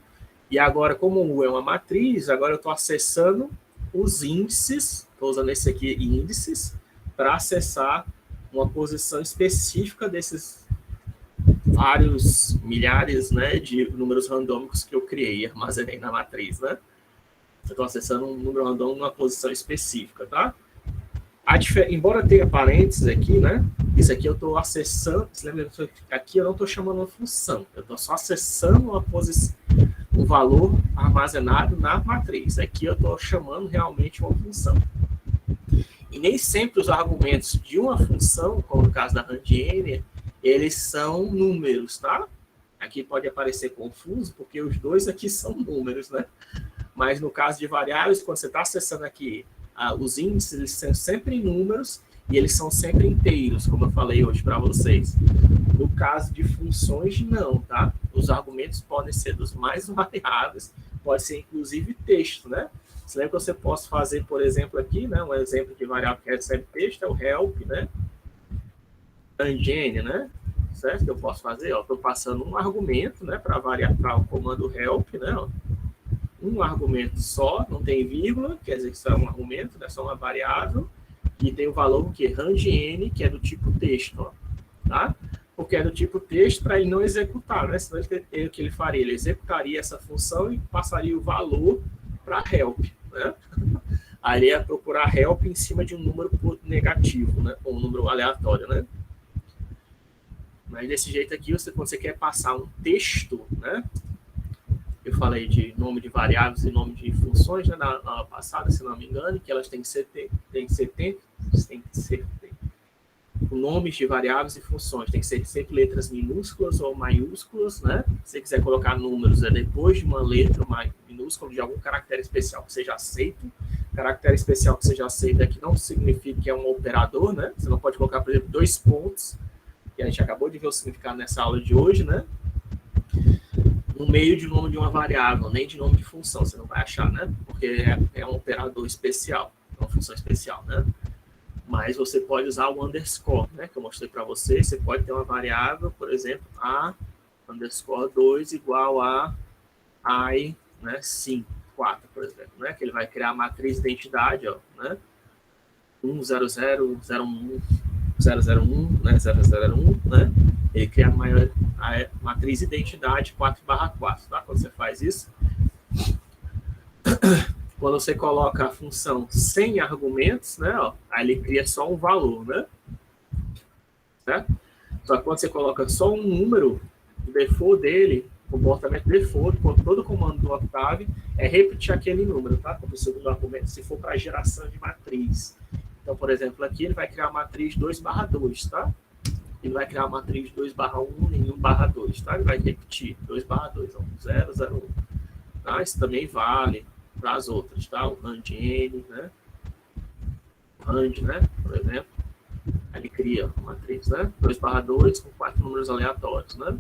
e agora, como U é uma matriz, agora eu estou acessando os índices, estou usando esse aqui, índices, para acessar uma posição específica desses vários milhares, né, de números randômicos que eu criei e armazenei na matriz, né? Eu estou acessando um número randômico numa posição específica, tá? Embora tenha parênteses aqui, né? Isso aqui eu estou acessando. Você lembra que aqui eu não estou chamando uma função, eu estou só acessando uma posição, um valor armazenado na matriz. Aqui eu estou chamando realmente uma função. E nem sempre os argumentos de uma função, como no caso da rand-n, eles são números, tá? Aqui pode aparecer confuso, porque os dois aqui são números, né? Mas no caso de variáveis, quando você está acessando aqui os índices, eles são sempre números e eles são sempre inteiros, como eu falei hoje para vocês. No caso de funções, não, tá? Os argumentos podem ser dos mais variáveis, pode ser inclusive texto, né? Você lembra que você pode fazer, por exemplo, aqui, né? Um exemplo de variável que recebe texto é o help, né? Rand-n, né? Certo? Que eu posso fazer, ó, estou passando um argumento, né? Para variar para o comando help, né? Ó. Um argumento só, não tem vírgula, quer dizer que isso é um argumento, né? Só uma variável, e tem o valor que rand-n, que é do tipo texto, ó, tá? Porque é do tipo texto para ele não executar, né? Senão o que ele faria? Ele executaria essa função e passaria o valor para help, né? Aí ele ia procurar help em cima de um número negativo, né? Ou um número aleatório, né? Mas desse jeito aqui, quando você quer passar um texto, né? Eu falei de nome de variáveis e nome de funções, né, na aula passada, se não me engano, que elas têm que ser nomes de variáveis e funções, tem que ser sempre letras minúsculas ou maiúsculas, né? Se você quiser colocar números, é depois de uma letra minúscula, de algum caractere especial que seja aceito. Caractere especial que seja aceito aqui não significa que é um operador, né? Você não pode colocar, por exemplo, 2 pontos, que a gente acabou de ver o significado nessa aula de hoje, né? No meio de nome de uma variável, nem de nome de função, você não vai achar, né? Porque é um operador especial, uma função especial, né? Mas você pode usar o underscore, né? Que eu mostrei para você. Você pode ter uma variável, por exemplo, a underscore 2 igual a I, né? 5, 4, por exemplo, né? Que ele vai criar a matriz de identidade, ó, né? 1, 0, 0, 0, 1, 0, 0, 1, né? 0, 0, 1, né? Ele cria a matriz identidade 4/4, tá? Quando você faz isso. Quando você coloca a função sem argumentos, né? Ó, aí ele cria só um valor, né? Certo? Só que quando você coloca só um número, o default dele, o comportamento default, com todo comando do Octave, é repetir aquele número, tá? Como segundo argumento, se for para geração de matriz. Então, por exemplo, aqui ele vai criar a matriz 2/2, tá? Ele vai criar a matriz 2/1 e 1/2, tá? Ele vai repetir 2/2, 0, 0, 1. Tá? Isso também vale para as outras, tá? O rand-n, né? Rand, né? Por exemplo. Aí ele cria a matriz, né? 2/2 com 4 números aleatórios, né?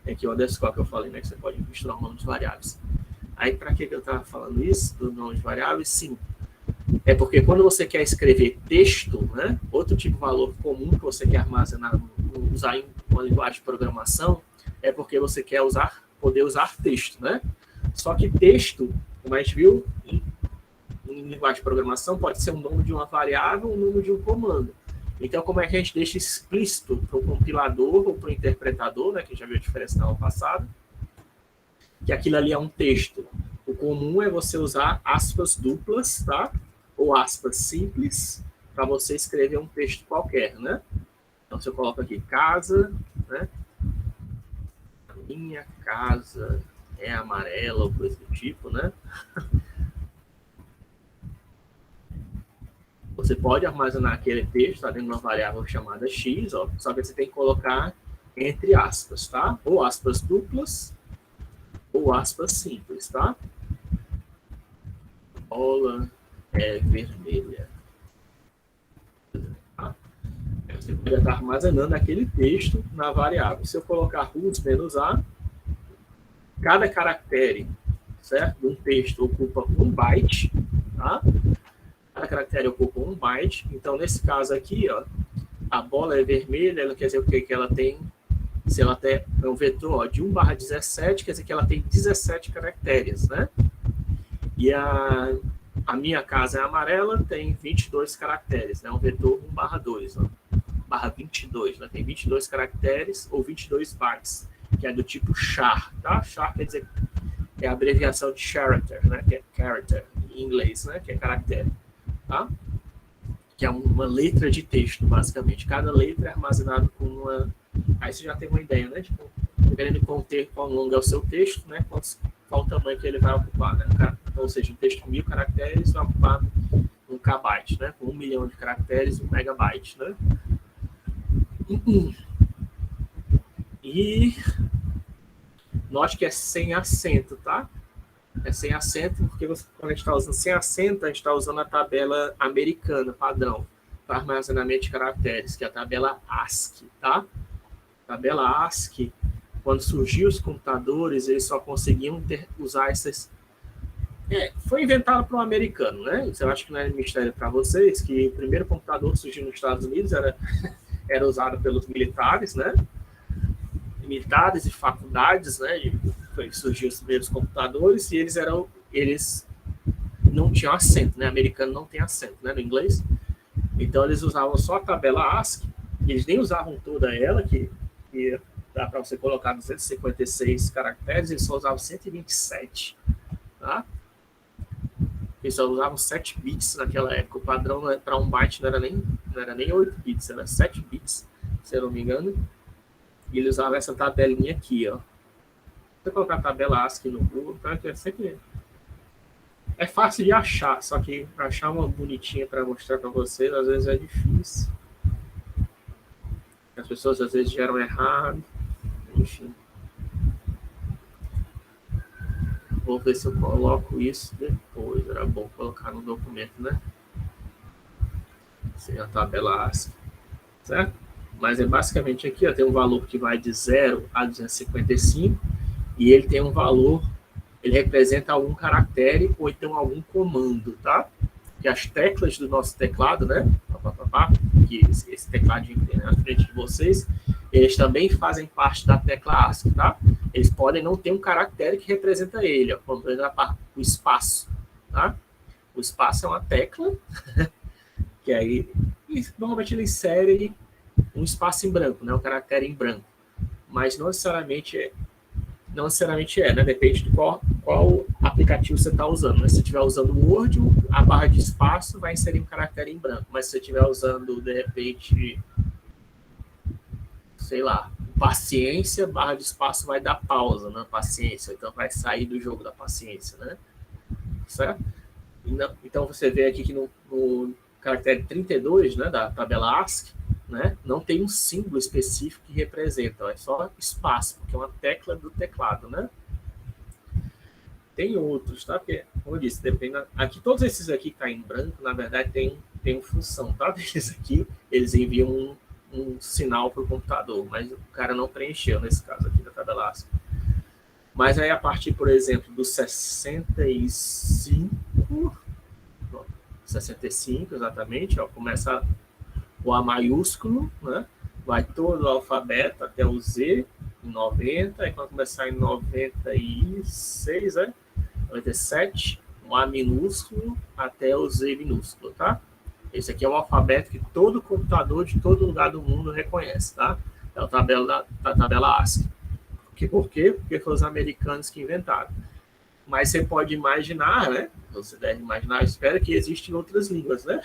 Tem aqui o underscore que eu falei, né? Que você pode misturar o nome de variáveis. Aí, para que eu estava falando isso, do nome de variáveis? Sim. É porque quando você quer escrever texto, né, outro tipo de valor comum que você quer armazenar, usar em uma linguagem de programação, é porque você quer poder usar texto, né? Só que texto, como a gente viu, em linguagem de programação, pode ser um nome de uma variável ou um nome de um comando. Então, como é que a gente deixa explícito para o compilador ou para o interpretador, né, que já viu a diferença na aula passada, que aquilo ali é um texto. O comum é você usar aspas duplas, tá? Ou aspas simples, para você escrever um texto qualquer, né? Então, se eu coloco aqui casa, né? Minha casa é amarela ou coisa do tipo, né? Você pode armazenar aquele texto tá, dentro de uma variável chamada x, ó, só que você tem que colocar entre aspas, tá? Ou aspas duplas, ou aspas simples, tá? Bola é vermelha. Tá? Você pode estar armazenando aquele texto na variável. Se eu colocar root-a, cada caractere, certo? De um texto ocupa 1 byte, tá? Cada caractere ocupa 1 byte. Então, nesse caso aqui, ó, a bola é vermelha, ela quer dizer o que? Que ela tem, se ela tem um vetor ó, de 1/17, quer dizer que ela tem 17 caracteres, né? E a minha casa é amarela, tem 22 caracteres, né? Um vetor 1/2, ó, /22, né? Tem 22 caracteres ou 22 bytes, que é do tipo char, tá? Char quer dizer, é a abreviação de character, né? Que é character em inglês, né? Que é caractere, tá? Que é uma letra de texto, basicamente. Cada letra é armazenada com uma... Aí você já tem uma ideia, né? Tipo, dependendo de quão longo é o seu texto, né? Qual o tamanho que ele vai ocupar, né? Então, ou seja, um texto com 1000 caracteres vai ocupar 1 kbyte, né? Com 1 milhão de caracteres, 1 megabyte, né? E note que é sem acento, tá? É sem acento, porque quando a gente está usando sem acento, a gente está usando a tabela americana, padrão, para armazenamento de caracteres, que é a tabela ASCII, tá? A tabela ASCII, quando surgiu os computadores, eles só conseguiam usar essas... foi inventado para um americano, né? Isso eu acho que não é mistério para vocês, que o primeiro computador surgiu nos Estados Unidos era usado pelos militares, né? Militares e faculdades, né? Foi que surgiu os primeiros computadores e eles não tinham acento, né? Americano não tem acento, né? No inglês. Então eles usavam só a tabela ASCII, e eles nem usavam toda ela, que dá para você colocar 256 caracteres, eles só usavam 127, tá? Eles só usavam 7 bits naquela época. O padrão para 1 byte não era nem 8 bits, era 7 bits, se eu não me engano. E ele usava essa tabelinha aqui, ó. Se eu colocar a tabela ASCII no Google, tá? Que é sempre... É fácil de achar, só que achar uma bonitinha para mostrar para vocês, às vezes é difícil. As pessoas às vezes geram errado, enfim. Vou ver se eu coloco isso depois. Era bom colocar no documento, né? Sem a tabela ASCII, certo? Mas é basicamente aqui, ó, tem um valor que vai de 0 a 255 e ele tem um valor, ele representa algum caractere ou então algum comando, tá? Que as teclas do nosso teclado, né? Que esse tecladinho que tem na frente de vocês, eles também fazem parte da tecla ASCII, tá? Eles podem não ter um caractere que representa ele, ó, como por exemplo o espaço, tá? O espaço é uma tecla que aí normalmente ele insere um espaço em branco, né? Um caractere em branco, mas não necessariamente é, né? Depende de qual aplicativo você está usando, né? Se você estiver usando o Word, a barra de espaço vai inserir um caractere em branco, mas se você estiver usando, de repente, sei lá, paciência, barra de espaço vai dar pausa na paciência, então vai sair do jogo da paciência, né? Certo? Então você vê aqui que no caractere 32, né, da tabela ASCII, né, não tem um símbolo específico que representa, é só espaço, porque é uma tecla do teclado, né? Tem outros, tá? Porque, como eu disse, depende. Aqui, todos esses aqui que tá em branco, na verdade, tem uma função, tá? Desses aqui, eles enviam um sinal para o computador, mas o cara não preencheu nesse caso aqui da tabela ASCII. Mas aí, a partir, por exemplo, do 65, exatamente, ó, começa o A maiúsculo, né? Vai todo o alfabeto até o Z, em 90, aí quando começar em 96, né? 97, um A minúsculo até o Z minúsculo, tá? Esse aqui é o alfabeto que todo computador de todo lugar do mundo reconhece, tá? É a tabela da tabela ASCII. Por quê? Porque foram os americanos que inventaram. Mas você pode imaginar, né? Você deve imaginar, espera que existem outras línguas, né?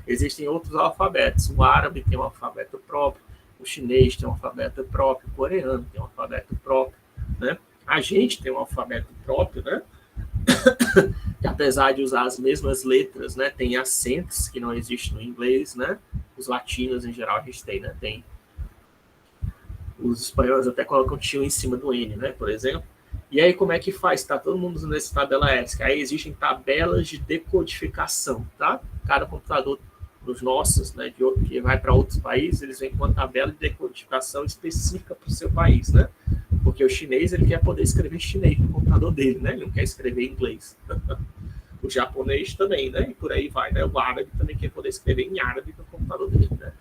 Existem outros alfabetos. O árabe tem um alfabeto próprio, o chinês tem um alfabeto próprio, o coreano tem um alfabeto próprio, né? A gente tem um alfabeto próprio, né? Que apesar de usar as mesmas letras, né? Tem acentos que não existem no inglês, né? Os latinos, em geral, a gente tem, né? Tem. Os espanhóis até colocam tio em cima do N, né? Por exemplo. E aí, como é que faz? Tá todo mundo usando essa tabela ASCII. Aí existem tabelas de decodificação, tá? Cada computador dos nossos, né, que vai para outros países, eles vêm com uma tabela de decodificação específica para o seu país, né? Porque o chinês, ele quer poder escrever chinês no computador dele, né? Ele não quer escrever inglês. O japonês também, né? E por aí vai, né? O árabe também quer poder escrever em árabe no computador dele, né?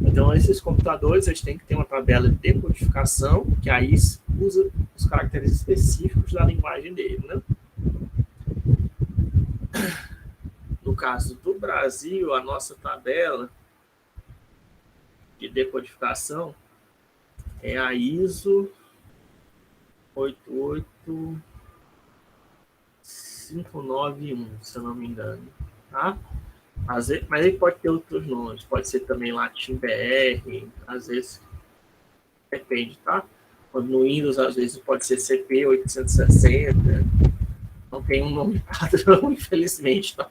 Então, esses computadores, eles têm que ter uma tabela de decodificação, que aí usa os caracteres específicos da linguagem dele, né? No caso do Brasil, a nossa tabela de decodificação é a ISO 88591, se eu não me engano, tá? Às vezes, mas ele pode ter outros nomes, pode ser também Latim BR, às vezes depende, tá? Quando no Windows, às vezes pode ser CP 860, não tem um nome padrão, infelizmente, tá?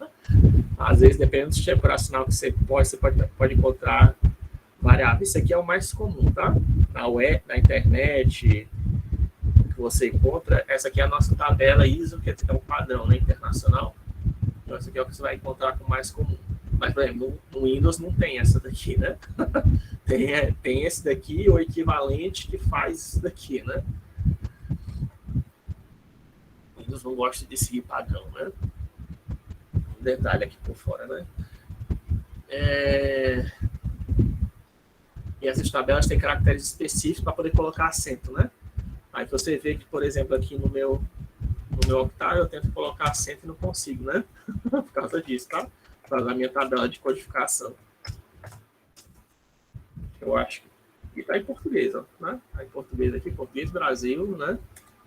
Às vezes, dependendo do sistema operacional que você pode encontrar variáveis. Isso aqui é o mais comum, tá? Na web, na internet, que você encontra, essa aqui é a nossa tabela ISO, que é um padrão, né, internacional. Então, essa aqui é o que você vai encontrar com o mais comum. Mas, por exemplo, no Windows não tem essa daqui, né? Tem esse daqui, o equivalente que faz isso daqui, né? O Windows não gosta de seguir padrão, né? Um detalhe aqui por fora, né? E essas tabelas têm caracteres específicos para poder colocar acento, né? Aí você vê que, por exemplo, aqui no meu Octave, eu tento colocar acento e não consigo, né? Por causa disso, tá? Por causa da minha tabela de codificação. Eu acho que está em português, ó, né? Está em português aqui, português Brasil, né?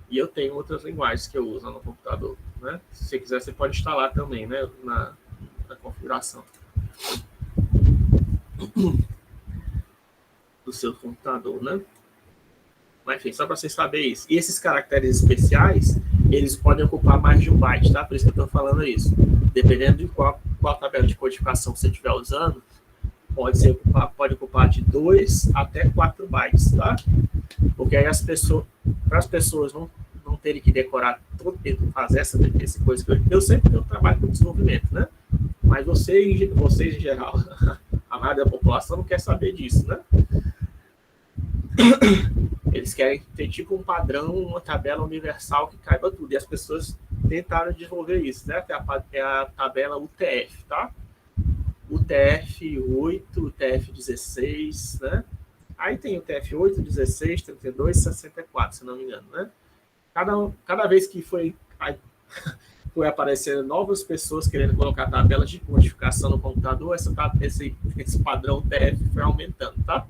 E eu tenho outras linguagens que eu uso no computador, né? Se você quiser, você pode instalar também, né? Na configuração do seu computador, né? Mas, enfim, só para vocês saberem isso. E esses caracteres especiais, eles podem ocupar mais de um byte, tá? Por isso que eu estou falando isso. Dependendo de qual tabela de codificação você estiver usando, pode ocupar de 2 até 4 bytes, tá? Porque aí para as pessoas não terem que decorar todo tempo, fazer essa coisa que eu sei porque eu trabalho com desenvolvimento, né? Mas vocês em geral, a maioria da população não quer saber disso, né? Eles querem ter tipo um padrão, uma tabela universal que caiba tudo. E as pessoas tentaram desenvolver isso, né? É a tabela UTF, tá? UTF-8, UTF-16, né? Aí tem UTF-8, 16, 32, 64, se não me engano, né? Cada vez que foi aparecendo novas pessoas querendo colocar tabelas de codificação no computador, esse padrão UTF foi aumentando, tá?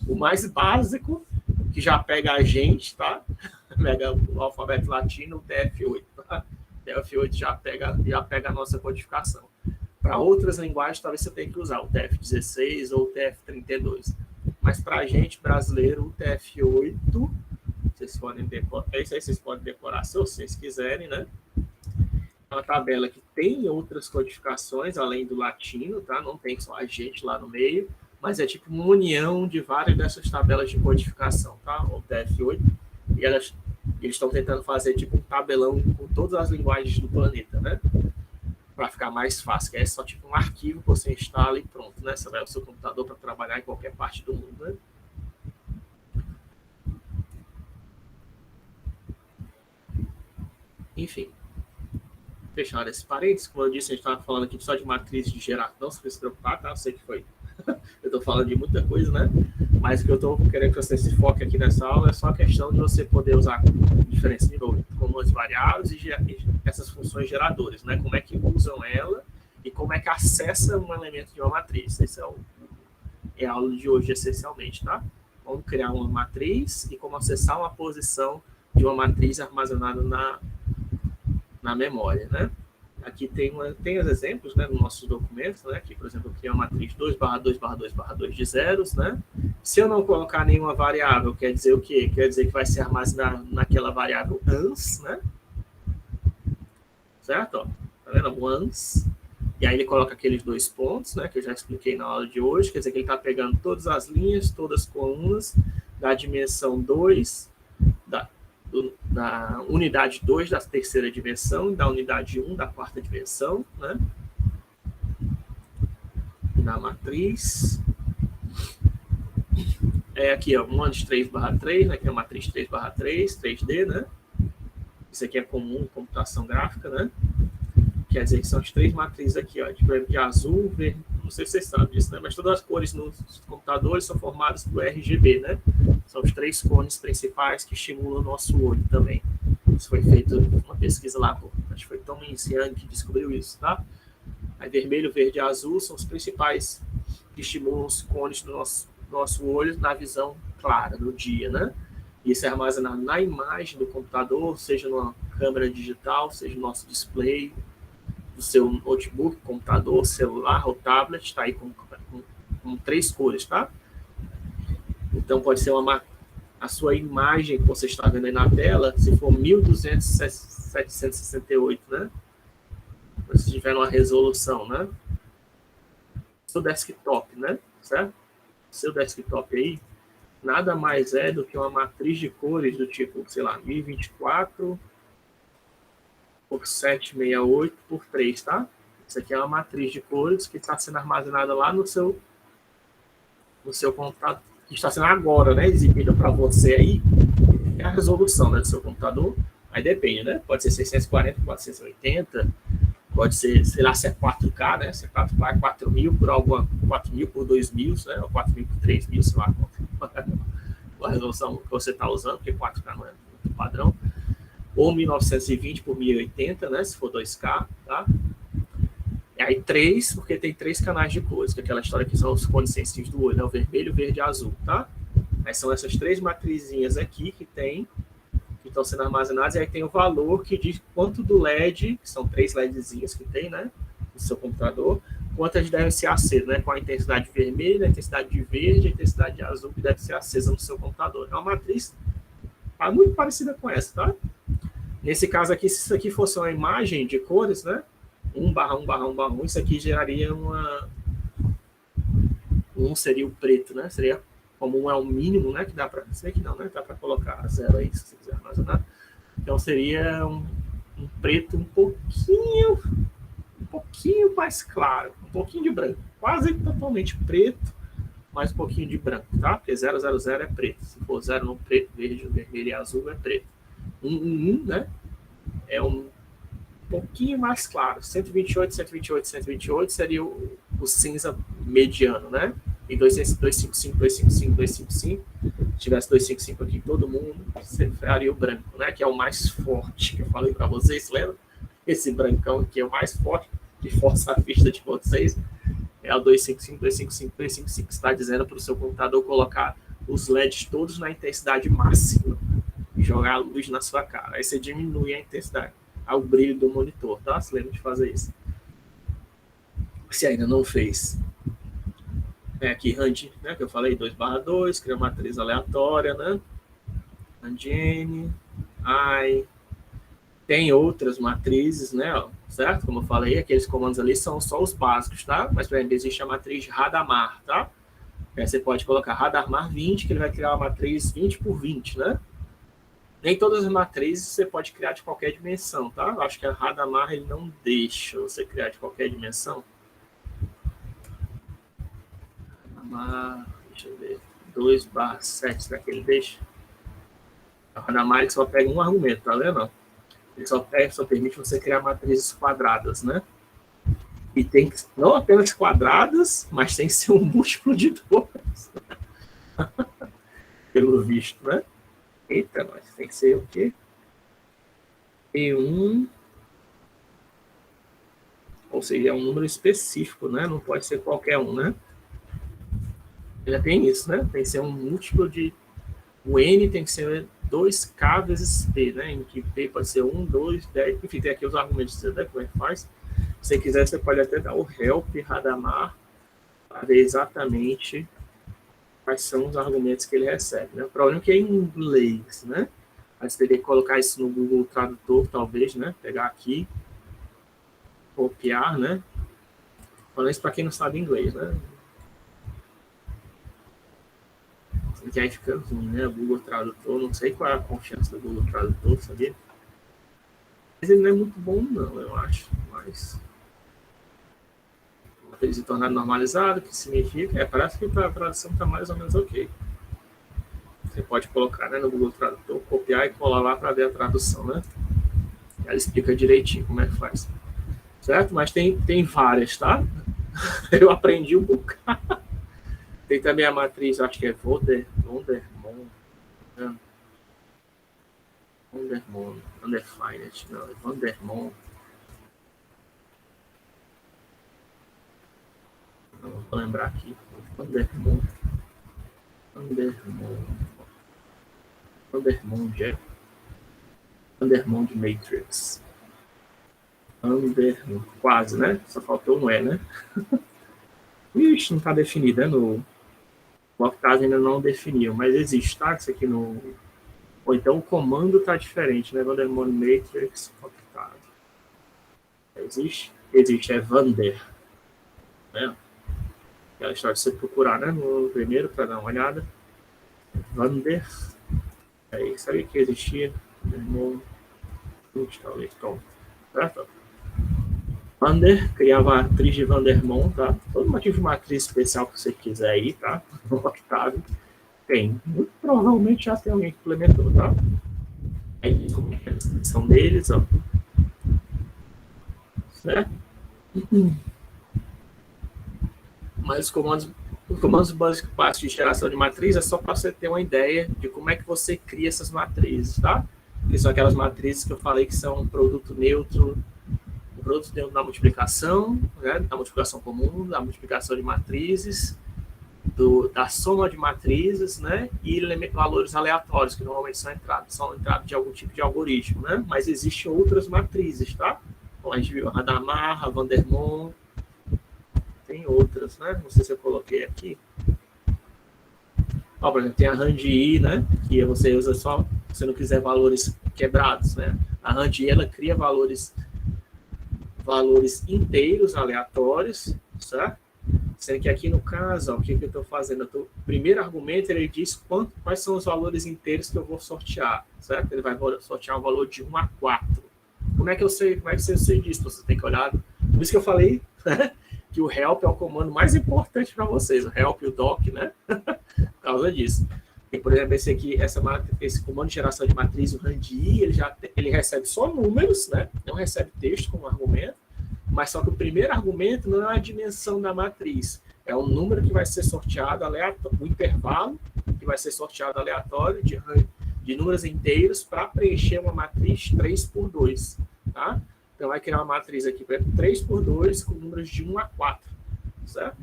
O mais básico, que já pega a gente, tá? Pega o alfabeto latino, o TF8, tá? O TF8 já pega a nossa codificação. Para outras linguagens, talvez você tenha que usar o TF16 ou o TF32. Mas para a gente, brasileiro, o TF8, vocês podem decorar, isso aí vocês podem decorar se vocês quiserem, né? É uma tabela que tem outras codificações, além do latino, tá? Não tem só a gente lá no meio, mas é tipo uma união de várias dessas tabelas de codificação, tá? O TF8, e eles estão tentando fazer tipo um tabelão com todas as linguagens do planeta, né? Para ficar mais fácil, que é só tipo um arquivo que você instala e pronto, né? Você vai ao seu computador para trabalhar em qualquer parte do mundo, né? Enfim, fechando esse parênteses, como eu disse, a gente estava falando aqui só de matriz de geração, não se preocupar, tá? Eu sei que foi. Eu estou falando de muita coisa, né? Mas o que eu estou querendo que você se foque aqui nessa aula é só a questão de você poder usar diferentes níveis, como as variáveis e essas funções geradoras, né? Como é que usam ela e como é que acessa um elemento de uma matriz. Esse é a aula de hoje, essencialmente, tá? Como criar uma matriz e como acessar uma posição de uma matriz armazenada na memória, né? Aqui tem os exemplos, né, nos nossos documentos, né? Aqui, por exemplo, eu criei uma matriz 2/2/2/2 de zeros, né? Se eu não colocar nenhuma variável, quer dizer o quê? Quer dizer que vai ser armazenado naquela variável ans, né? Certo? Ó, tá vendo? Once. E aí ele coloca aqueles 2 pontos, né? Que eu já expliquei na aula de hoje. Quer dizer que ele está pegando todas as linhas, todas as colunas da dimensão 2, da unidade 2 da terceira dimensão e da unidade 1 da quarta dimensão, né? Na matriz. Aqui, ó, 1 de 3/3, né? Que é a matriz 3/3, 3D, né? Isso aqui é comum em computação gráfica, né? Quer dizer que são as 3 matrizes aqui, ó, de azul, verde, não sei se vocês sabem disso, né? Mas todas as cores nos computadores são formadas por RGB, né? São os 3 cones principais que estimulam o nosso olho também. Isso foi feito uma pesquisa lá, acho que foi Tom Young que descobriu isso, tá? Aí vermelho, verde e azul são os principais que estimulam os cones do nosso olho na visão clara, no dia, né? Isso é armazenado na imagem do computador, seja numa câmera digital, seja no nosso display, do seu notebook, computador, celular ou tablet, está aí com 3 cores, tá? Então pode ser a sua imagem que você está vendo aí na tela, se for 1200/768, né? Se tiver uma resolução, né? Seu desktop, né? Certo? Seu desktop aí nada mais é do que uma matriz de cores do tipo, sei lá, 1024 por 768 por 3, tá? Isso aqui é uma matriz de cores que está sendo armazenada lá no seu computador, que está sendo agora, né, exibida para você aí, é a resolução, né, do seu computador. Aí depende, né? Pode ser 640, 480, pode ser, sei lá, se é 4K, né? Se é 4K, 4000 por alguma, 4000 por 2000, né? Ou 4000 por 3000, sei lá, a resolução que você está usando, porque 4K não é muito padrão. Ou 1920 por 1080, né? Se for 2K, tá? E aí 3, porque tem 3 canais de cores, que é aquela história que são os cones sensíveis do olho, né? O vermelho, verde e azul, tá? Aí são essas 3 matrizinhas aqui que estão sendo armazenadas, e aí tem o valor que diz quanto do LED, que são 3 LEDzinhas que tem, né? No seu computador, quantas devem ser acesas, né? Com a intensidade vermelha, a intensidade de verde, a intensidade de azul que deve ser acesa no seu computador. É uma matriz muito parecida com essa, tá? Nesse caso aqui, se isso aqui fosse uma imagem de cores, né? 1/1/1/1, isso aqui geraria uma... 1 seria o preto, né? Seria como 1 é o mínimo, né? Que dá para... Sei que não, né? Dá para colocar 0 aí, se você quiser armazenar. Então seria um preto um pouquinho mais claro, um pouquinho de branco. Quase totalmente preto, mais um pouquinho de branco, tá? Porque 000 é preto. Se for 0 no preto, verde, vermelho e azul é preto. 1, né? É um pouquinho mais claro. 128, 128, 128 seria o cinza mediano, né? E 255, 255, 255. Se tivesse 255 aqui, todo mundo faria o branco, né? Que é o mais forte que eu falei para vocês, lembra? Esse brancão aqui é o mais forte, que força a vista de vocês. É o 255, 255, 255, que está dizendo para o seu computador colocar os LEDs todos na intensidade máxima e jogar a luz na sua cara. Aí você diminui a intensidade, ao brilho do monitor, tá? Se lembra de fazer isso. Se ainda não fez. Aqui, Rand, né? Que eu falei, 2/2, cria uma matriz aleatória, né? Randiane, AI. Tem outras matrizes, né? Ó, certo? Como eu falei, aqueles comandos ali são só os básicos, tá? Mas, por exemplo, existe a matriz Hadamard, tá? Aí você pode colocar Hadamard 20, que ele vai criar uma matriz 20 por 20, né? Nem todas as matrizes você pode criar de qualquer dimensão, tá? Eu acho que a Hadamard ele não deixa você criar de qualquer dimensão. Hadamard, deixa eu ver, 2/7, será que ele deixa? A Hadamard só pega um argumento, tá vendo? Ele só permite você criar matrizes quadradas, né? E tem que, não apenas quadradas, mas tem que ser um múltiplo de 2. Pelo visto, né? Eita, mas tem que ser o quê? E1 Ou seja, é um número específico, né? Não pode ser qualquer um, né? Já tem isso, né? Tem que ser um múltiplo de... O N tem que ser 2K vezes P, né? Em que P pode ser 1, 2, 10... Enfim, tem aqui os argumentos, você vê como é que faz. Se você quiser, você pode até dar o help Hadamard para ver exatamente quais são os argumentos que ele recebe, né? O problema é que é em inglês, né? Aí você teria que colocar isso no Google Tradutor, talvez, né? Pegar aqui, copiar, né? Falando isso para quem não sabe inglês, né? Que aí fica ruim, né? O Google Tradutor, não sei qual é a confiança do Google Tradutor, sabia? Mas ele não é muito bom, não, eu acho. Mas ele se tornar normalizado, que significa... parece que a tradução está mais ou menos ok. Você pode colocar, né, no Google Tradutor, copiar e colar lá para ver a tradução, né? Ela explica direitinho como é que faz. Certo? Mas tem várias, tá? Eu aprendi um bocado. Tem também a matriz, acho que é Vandermonde, né? Vandermonde, Undefined, não, é Vandermonde. Não vou lembrar aqui. Vandermonde Matrix. Quase, né? Só faltou um E, né? Ixi, não está definido, né? O Octave ainda não definiu, mas existe, tá? Isso aqui no... Ou então o comando está diferente, né? Vandermonde Matrix Octave. Existe? Existe, é Vander. Né? Aquela história de você procurar, né? No primeiro, para dar uma olhada. Vander. Aí, sabia que existia? Vandermonde. Talvez, certo? Vander, criava a atriz de Vandermonde, tá? Todo motivo de matriz especial que você quiser aí, tá? No Octave. Tem. Muito provavelmente já tem alguém que implementou, tá? Aí, a descrição deles, ó. Certo? Mas os comandos básicos de geração de matriz é só para você ter uma ideia de como é que você cria essas matrizes, tá? Que são aquelas matrizes que eu falei que são um produto neutro da multiplicação, né? Da multiplicação comum, da multiplicação de matrizes, da soma de matrizes, né? E valores aleatórios, que normalmente são entradas de algum tipo de algoritmo, né? Mas existem outras matrizes, tá? Então, a gente viu a Hadamard, a Vandermonde, tem outras, né? Não sei se eu coloquei aqui. Ó, por exemplo, tem a RANDI, né? Que você usa só se você não quiser valores quebrados, né? A RANDI, ela cria valores inteiros aleatórios, certo? Sendo que aqui no caso, ó, o que eu estou fazendo? O primeiro argumento, ele diz quais são os valores inteiros que eu vou sortear, certo? Ele vai sortear um valor de 1 a 4. Como é que você sei disso? Você tem que olhar. Por isso que eu falei, né, que o help é o comando mais importante para vocês, o help e o doc, né? Por causa disso. E, por exemplo, esse comando de geração de matriz, o RANDI, ele recebe só números, né? Não recebe texto como argumento, mas só que o primeiro argumento não é a dimensão da matriz, é o número que vai ser sorteado aleatório, o intervalo que vai ser sorteado aleatório de números inteiros para preencher uma matriz 3 por 2, tá? Então, vai criar uma matriz aqui, por exemplo, 3 por 2 com números de 1 a 4, certo?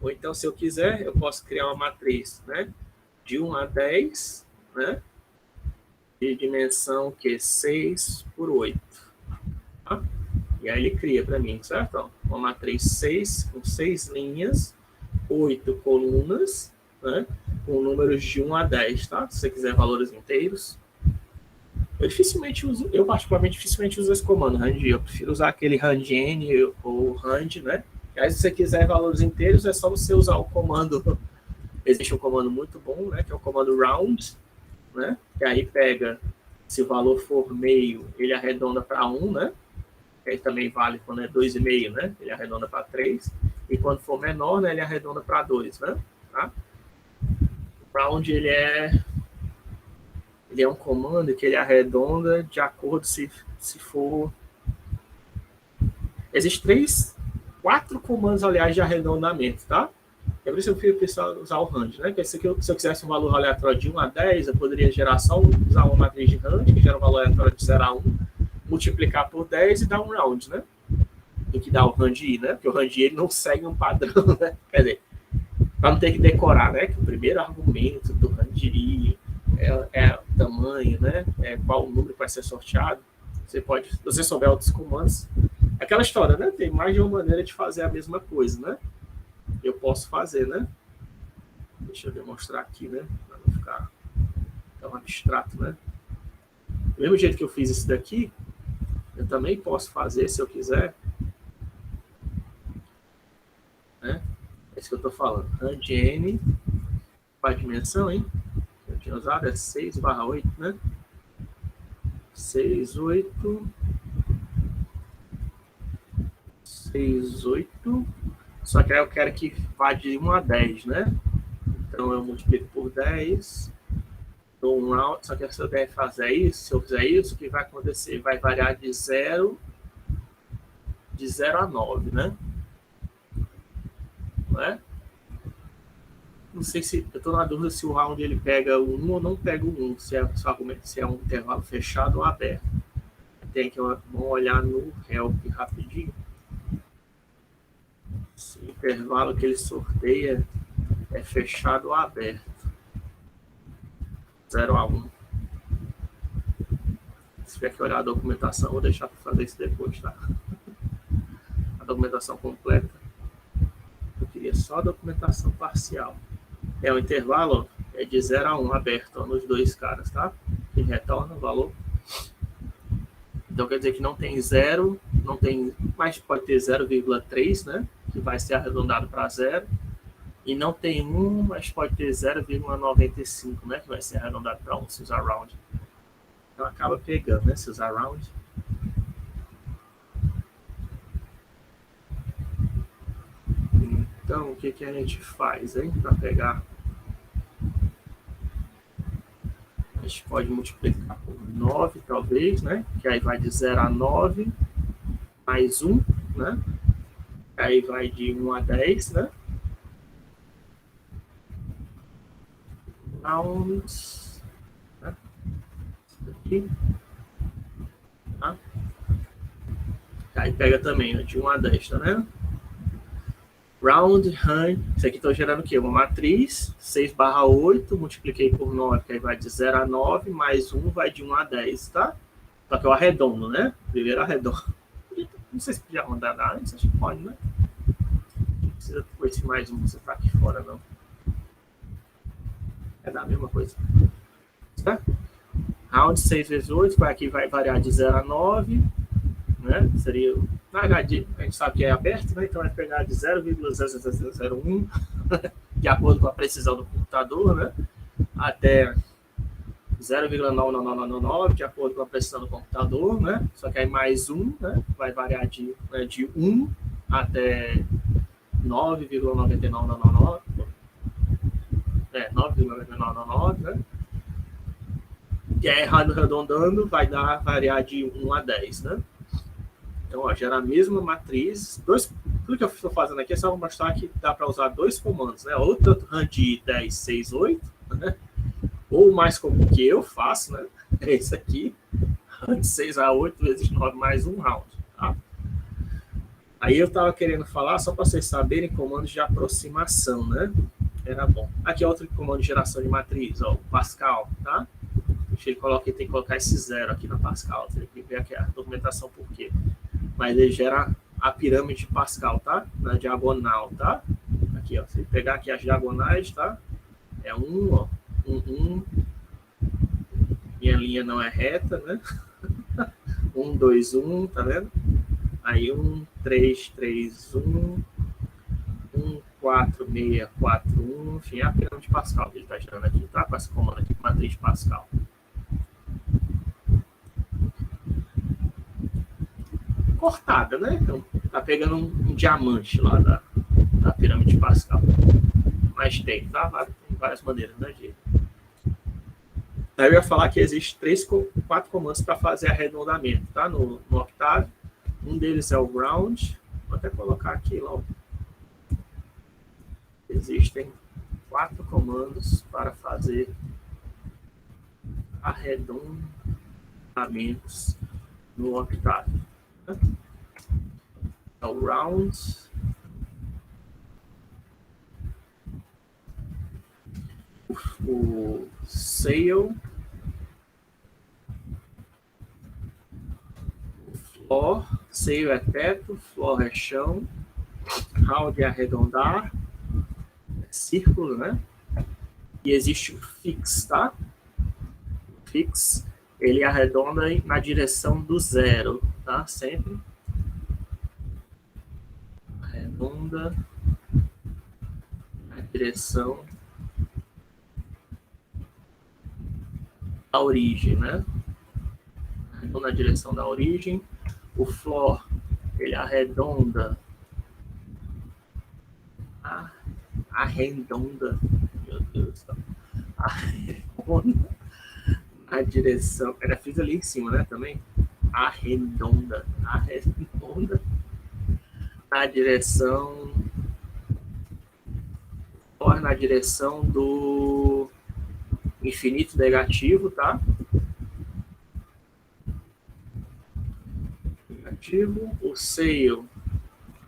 Ou então, se eu quiser, eu posso criar uma matriz, né, de 1 a 10, né, de dimensão que 6 por 8. Tá? E aí ele cria para mim, certo? Uma matriz 6 com 6 linhas, 8 colunas, né, com números de 1 a 10, tá? Se você quiser valores inteiros. Eu particularmente dificilmente uso esse comando, RANDI. Eu prefiro usar aquele RANDN ou RAND, né? E aí, se você quiser valores inteiros, é só você usar o comando. Existe um comando muito bom, né? Que é o comando round, né? Que aí pega, se o valor for meio, ele arredonda para 1, né? Que aí também vale quando é 2,5, né? Ele arredonda para 3. E quando for menor, né? Ele arredonda para 2, né? Tá? O round, ele é um comando que ele arredonda de acordo se for... Existem 4 comandos, aliás, de arredondamento, tá? É por isso que eu prefiro usar o RAND, né? Porque se eu quisesse um valor aleatório de 1 a 10, eu poderia gerar só usar uma matriz de RAND, que gera um valor aleatório de 0 a 1, multiplicar por 10 e dar um round, né? tem que dar o RANDI, né? Porque o RANDI ele não segue um padrão, né? Quer dizer, para não ter que decorar, né? Que o primeiro argumento do RANDI é o tamanho, né? Qual o número que vai ser sorteado. Você pode, se você souber outros comandos, aquela história, né? Tem mais de uma maneira de fazer a mesma coisa, né? Eu posso fazer, né? Deixa eu demonstrar aqui, né? Para não ficar tão abstrato, né? Do mesmo jeito que eu fiz isso daqui, eu também posso fazer, se eu quiser, né? É isso que eu estou falando. RANDN, qual a dimensão, hein? Que eu tinha usado é 6/8, né? 6/8. 6/8. Só que aí eu quero que vá de 1 a 10, né? Então eu multiplico por 10. Dou um round. Só que se eu der fazer isso, se eu fizer isso, o que vai acontecer? Vai variar de 0 a 9, né? Não é? Não sei se... Eu estou na dúvida se o round ele pega o 1 ou não pega o 1. Se é um intervalo fechado ou aberto. Tem que vamos olhar no help rapidinho. Se o intervalo que ele sorteia é fechado ou aberto. 0 a 1. Se tiver que olhar a documentação, vou deixar para fazer isso depois, tá? A documentação completa. Eu queria só a documentação parcial. É o intervalo é de 0 a 1 aberto, ó, nos dois caras, tá? Que retorna o valor. Então quer dizer que não tem 0, não tem, mas pode ter 0,3, né? Que vai ser arredondado para 0. E não tem 1, mas pode ter 0,95, né? Que vai ser arredondado para 1 se usar round. Então acaba pegando, né? Se usar round. Então o que a gente faz, hein? Para pegar. A gente pode multiplicar por 9, talvez, né? Que aí vai de 0 a 9, mais 1, né? Aí vai de 1 a 10, né? Rounds. Né? Aqui. Tá? Aí pega também, né? De 1 a 10, tá vendo? Round, hand. Isso aqui estou gerando o quê? Uma matriz, 6/8, multipliquei por 9, que aí vai de 0 a 9, mais 1 vai de 1 a 10, tá? Só que eu arredondo, né? Primeiro arredondo. Não sei se podia arredondar antes, acho que pode, né? Não precisa por esse mais 1, você tá aqui fora, não. É da mesma coisa. Tá? Round 6 vezes 8, aqui vai variar de 0 a 9, né? Seria... Na verdade, a gente sabe que é aberto, né? Então vai pegar de 0,0001, de acordo com a precisão do computador, né? Até 0,99999, de acordo com a precisão do computador, né? Só que aí mais 1, né? Vai variar de 1 até 9,9999. 9,9999, né? E aí, arredondando, vai variar de 1 a 10, né? Então, ó, gera a mesma matriz. Tudo que eu estou fazendo aqui é só mostrar que dá para usar dois comandos, né? Ou tanto RANDI 10, 6, 8, né? Ou mais comum que eu faço, né? É esse aqui. RANDI 6 a 8 vezes 9 mais 1 round. Tá? Aí eu estava querendo falar, só para vocês saberem, comandos de aproximação, né? Era bom. Aqui é outro comando de geração de matriz, ó, o Pascal, tá? Ele coloca, tem que colocar esse 0 aqui na Pascal. Você tem que ver aqui a documentação por quê. Mas ele gera a pirâmide de Pascal, tá? Na diagonal, tá? Aqui, ó. Se pegar aqui as diagonais, tá? É 1, ó. 1. Minha linha não é reta, né? 1, 2, 1, tá vendo? Aí 1, 3, 3, 1. 1, 4, 6, 4, 1. Enfim, é a pirâmide de Pascal que ele tá gerando aqui, tá? Com esse comando aqui, matriz de Pascal. Cortada, né? Então, tá pegando um diamante lá da pirâmide de Pascal. Mas tem, tá? Tem várias maneiras, né, de... Aí eu ia falar que existe 4 comandos para fazer arredondamento, tá? No Octave. Um deles é o round. Vou até colocar aqui logo. Existem 4 comandos para fazer arredondamentos no Octave. o round, o sail, o floor, sail é teto, floor é chão, round é arredondar, é círculo, né? E existe o fix, tá? O fix, ele arredonda na direção do zero, tá? Sempre arredonda na direção da origem, né? Arredonda na direção da origem. O floor, ele arredonda meu Deus do céu, arredonda a direção, era fiz ali em cima, né, também, arredonda na direção do infinito negativo, tá? Negativo. O sail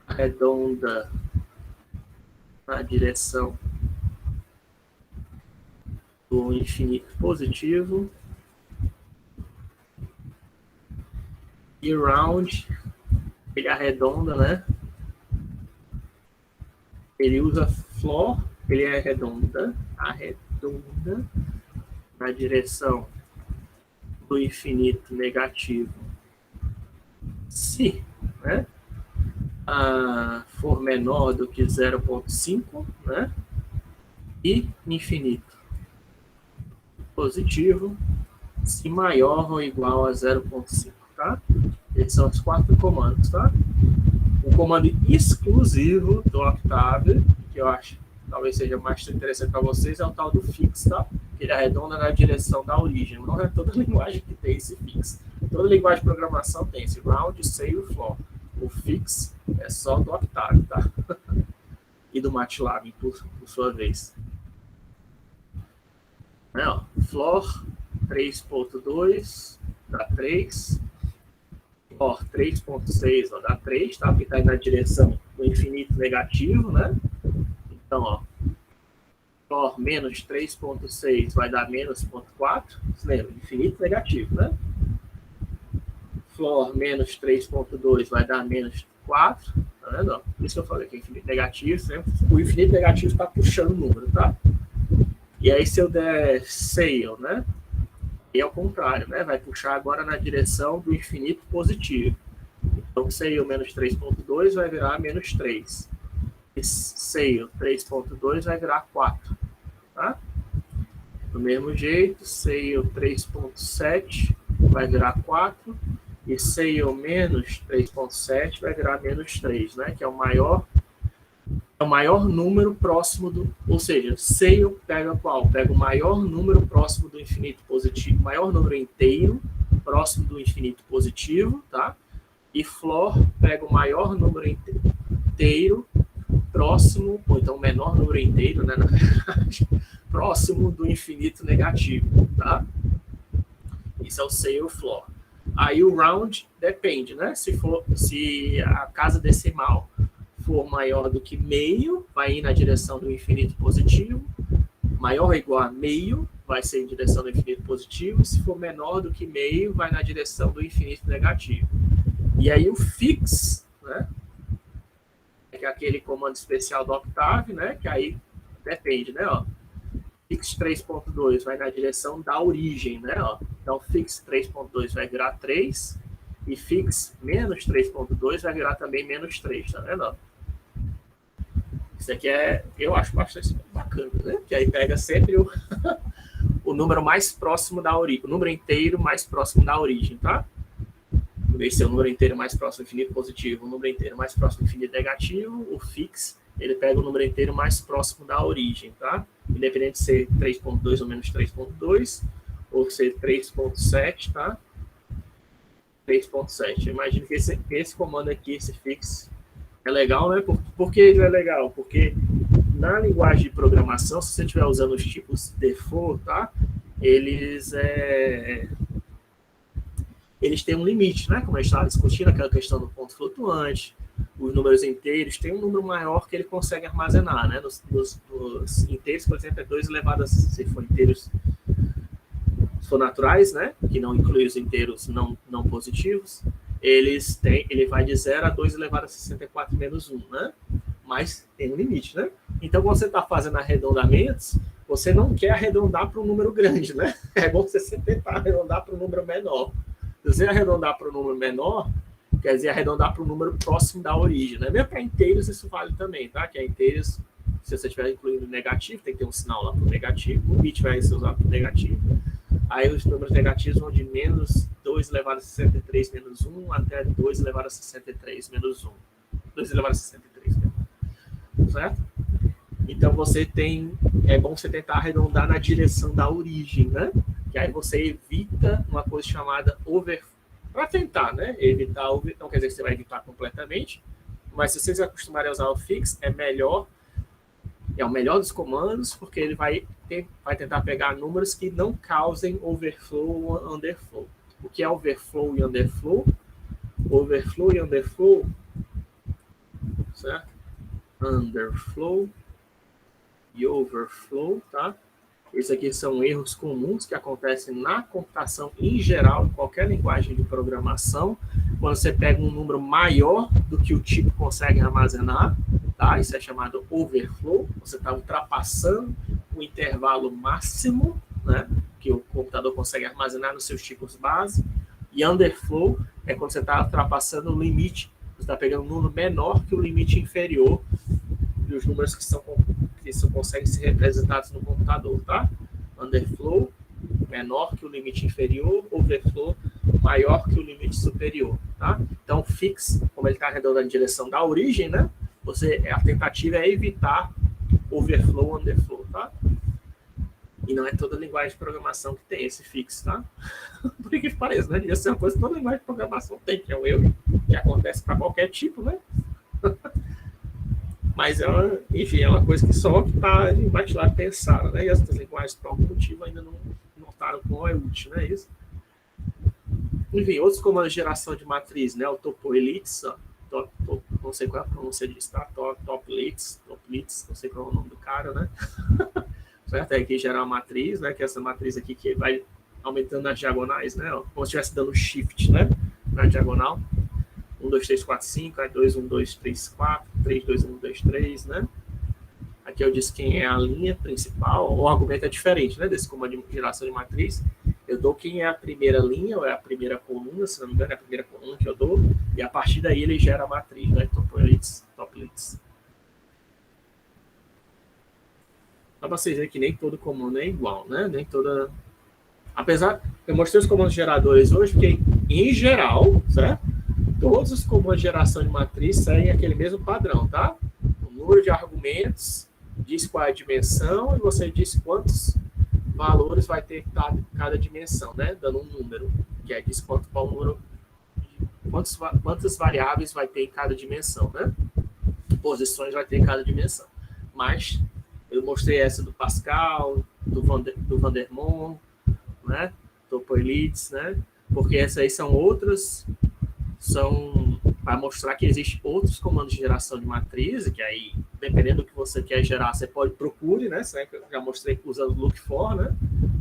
arredonda na direção do infinito positivo. E round, ele arredonda, né? Ele usa floor, ele arredonda na direção do infinito negativo. Se, né, for menor do que 0,5, né? E infinito positivo, se maior ou igual a 0,5, tá? Esses são os 4 comandos, tá? O comando exclusivo do Octave, que eu acho talvez seja mais interessante para vocês, é o tal do fix, tá? Que ele arredonda na direção da origem. Não é toda linguagem que tem esse fix. Toda linguagem de programação tem esse round, sail, floor. O fix é só do Octave, tá? E do MATLAB, por sua vez. Floor 3.2 dá 3. Floor 3.6 dá 3, tá? Porque está na direção do infinito negativo, né? Então, ó, floor menos 3.6 vai dar menos 0.4. Você lembra? Infinito negativo, né? Floor menos 3.2 vai dar menos 4. Tá vendo? Por isso que eu falei que é infinito negativo. Sempre. O infinito negativo está puxando o número, tá? E aí, se eu der sail, né? E ao contrário, né? Vai puxar agora na direção do infinito positivo. Então, sail menos 3.2 vai virar menos 3. E sail 3.2 vai virar 4. Tá? Do mesmo jeito, sail 3.7 vai virar 4. E sail menos 3.7 vai virar menos 3, né? Que é o maior número próximo do... Ou seja, sail pega qual? Pega o maior número próximo do infinito positivo, maior número inteiro próximo do infinito positivo, tá? E floor pega o maior número inteiro próximo, ou então o menor número inteiro, né, na verdade, próximo do infinito negativo, tá? Isso é o sail floor. Aí o round depende, né? Se a casa decimal for maior do que meio, vai ir na direção do infinito positivo. Maior ou igual a meio, vai ser em direção do infinito positivo. Se for menor do que meio, vai na direção do infinito negativo. E aí o fix, né? É aquele comando especial do Octave, né? Que aí depende, né? Ó. Fix 3.2 vai na direção da origem, né? Ó. Então fix 3.2 vai virar 3. E fix menos 3.2 vai virar também menos 3, tá vendo? Ó? Isso aqui eu acho bastante bacana, né? Que aí pega sempre o número mais próximo da origem, o número inteiro mais próximo da origem, tá? Esse é o número inteiro mais próximo do infinito positivo, o número inteiro mais próximo do infinito negativo. O fix, ele pega o número inteiro mais próximo da origem, tá? Independente de ser 3.2 ou menos 3.2, ou ser 3.7, tá? 3.7. Eu imagino que esse comando aqui, esse fix, é legal, né? Por que ele é legal? Porque na linguagem de programação, se você estiver usando os tipos default, tá? Eles têm um limite, né? Como a gente estava discutindo, aquela questão do ponto flutuante, os números inteiros, tem um número maior que ele consegue armazenar, né? Nos inteiros, por exemplo, é 2 elevado a, se for inteiros, se for naturais, né? Que não inclui os inteiros não positivos, ele vai de 0 a 2 elevado a 64 menos 1, né? Mas tem um limite, né? Então, quando você está fazendo arredondamentos, você não quer arredondar para um número grande, né? É bom você tentar arredondar para um número menor. Se você arredondar para um número menor, quer dizer, arredondar para um número próximo da origem, né? Mesmo para inteiros, isso vale também, tá? Que é inteiros, se você estiver incluindo negativo, tem que ter um sinal lá para o negativo, o bit vai ser usado para o negativo. Aí os números negativos vão de menos 2 elevado a 63 menos 1 até 2 elevado a 63 menos 1. 2 elevado a 63, né? Certo? Então você tem, é bom você tentar arredondar na direção da origem, né? Que aí você evita uma coisa chamada overflow. Para tentar, né? Evitar, não quer dizer que você vai evitar completamente, mas se vocês acostumarem a usar o fix, é melhor, é o melhor dos comandos, porque ele vai tentar pegar números que não causem overflow ou underflow. O que é overflow e underflow? Overflow e underflow, certo? Underflow e overflow, tá? Esses aqui são erros comuns que acontecem na computação em geral, em qualquer linguagem de programação. Quando você pega um número maior do que o tipo consegue armazenar, tá? Isso é chamado overflow. Você está ultrapassando o intervalo máximo, né? Que o computador consegue armazenar nos seus tipos base. E underflow é quando você está ultrapassando o limite. Você está pegando um número menor que o limite inferior dos números que conseguem ser representados no computador, tá? Underflow, menor que o limite inferior, overflow, maior que o limite superior, tá? Então, fix, como ele está arredondando em direção da origem, né? A tentativa é evitar overflow, underflow, tá? E não é toda linguagem de programação que tem esse fix, tá? Por que pareça, né? Devia ser uma coisa que toda linguagem de programação tem, que é um erro que acontece para qualquer tipo, né? Mas, enfim, é uma coisa que só que está em MATLAB pensaram, né? E as linguagens, por algum motivo, ainda não notaram como é útil, né? Isso. Enfim, outros comandos de geração de matriz, né? O topoelitz, não sei qual é a pronúncia disso, tá? Toplitz, não sei qual é o nome do cara, né? Certo? Aí aqui gerar uma matriz, né? Que é essa matriz aqui que vai aumentando as diagonais, né? Como se estivesse dando shift, né? Na diagonal. 1, 2, 3, 4, 5, aí 2, 1, 2, 3, 4, 3, 2, 1, 2, 3, né? Aqui eu disse quem é a linha principal, o argumento é diferente, né? Desse comando de geração de matriz. Eu dou quem é a primeira linha, ou é a primeira coluna, se não me engano, é a primeira coluna que eu dou, e a partir daí ele gera a matriz, né? Toplitz. Dá para vocês verem que nem todo comando é igual, né? Nem toda... Apesar, eu mostrei os comandos geradores hoje, porque em geral, certo? Todos os comandos de geração de matriz seguem aquele mesmo padrão, tá? O número de argumentos diz qual é a dimensão e você diz quantos valores vai ter cada dimensão, né? Dando um número, que é diz quantas variáveis vai ter em cada dimensão, né? Posições vai ter em cada dimensão. Mas eu mostrei essa do Pascal, do Van der Moon, né? Topoelitz, né? Porque essas aí são outras, são para mostrar que existem outros comandos de geração de matriz, que aí, dependendo do que você quer gerar, você pode procure, né? Eu já mostrei usando look for, né?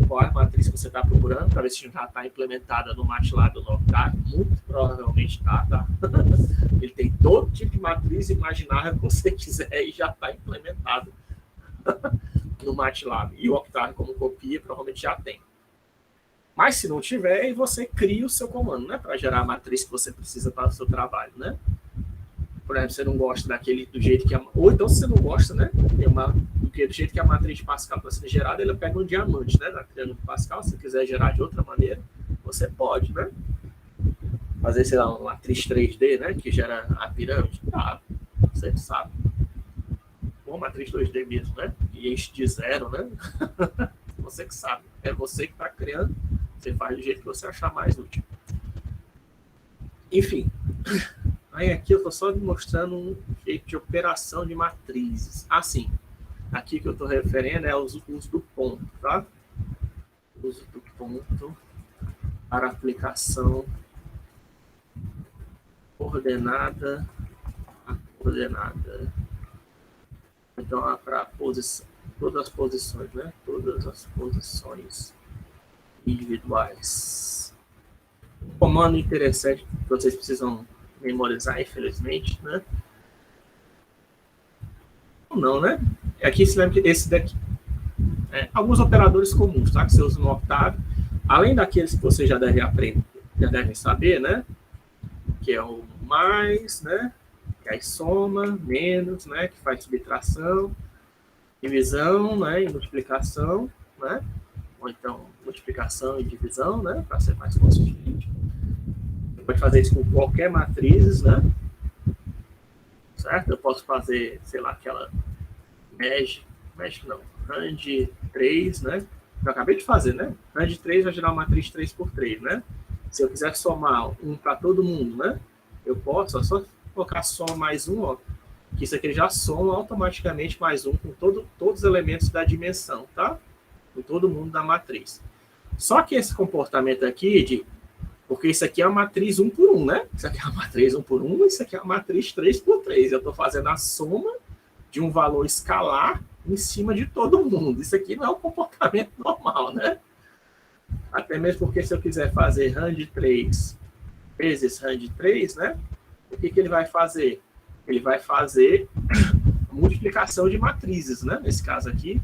Qual é a matriz que você está procurando, para ver se já está implementada no MATLAB ou no Octave. Muito provavelmente está, tá? Ele tem todo tipo de matriz imaginável que você quiser e já está implementado no MATLAB. E o Octave, como copia, provavelmente já tem. Mas se não tiver, aí você cria o seu comando, né? Para gerar a matriz que você precisa para o seu trabalho, né? Por exemplo, você não gosta do jeito que ou então se você não gosta, né? Do jeito que a matriz de Pascal está sendo gerada, ele pega um diamante, né? Na triângulo de Pascal, se você quiser gerar de outra maneira, você pode, né? Fazer, sei lá, uma matriz 3D, né? Que gera a pirâmide. Tá, você sabe. Uma matriz 2D mesmo, né? E enche de zero, né? Você que sabe. É você que está criando. Você faz do jeito que você achar mais útil. Enfim. Aí aqui eu estou só mostrando um jeito de operação de matrizes. Assim, aqui que eu estou referindo é o uso do ponto, tá? Uso do ponto para aplicação ordenada a fazer nada. Então, para todas as posições, né? Todas as posições individuais. Um comando interessante que vocês precisam memorizar, infelizmente, né? Ou não, né? Aqui se lembra que esse daqui, alguns operadores comuns, tá? Que você usa no Octave, além daqueles que você já deve aprender, já devem saber, né? Que é o mais, né? Que aí soma, menos, né? Que faz subtração, divisão, né? E multiplicação, né? Ou então multiplicação e divisão, né? Para ser mais consistente. Você pode fazer isso com qualquer matrizes, né? Certo? Eu posso fazer, sei lá, aquela Magic não, Rand 3, né? Eu acabei de fazer, né? Rand 3 vai gerar uma matriz 3 por 3, né? Se eu quiser somar um para todo mundo, né? Eu posso, é só colocar soma mais um, ó, que isso aqui ele já soma automaticamente mais um com todos os elementos da dimensão, tá? Com todo mundo da matriz. Só que esse comportamento aqui, porque isso aqui é uma matriz 1 por 1, né? Isso aqui é uma matriz 1 por 1, isso aqui é uma matriz 3 por 3. Eu estou fazendo a soma de um valor escalar em cima de todo mundo. Isso aqui não é um comportamento normal, né? Até mesmo porque se eu quiser fazer Rand 3 vezes Rand 3, né? O que ele vai fazer? Ele vai fazer multiplicação de matrizes, né? Nesse caso aqui.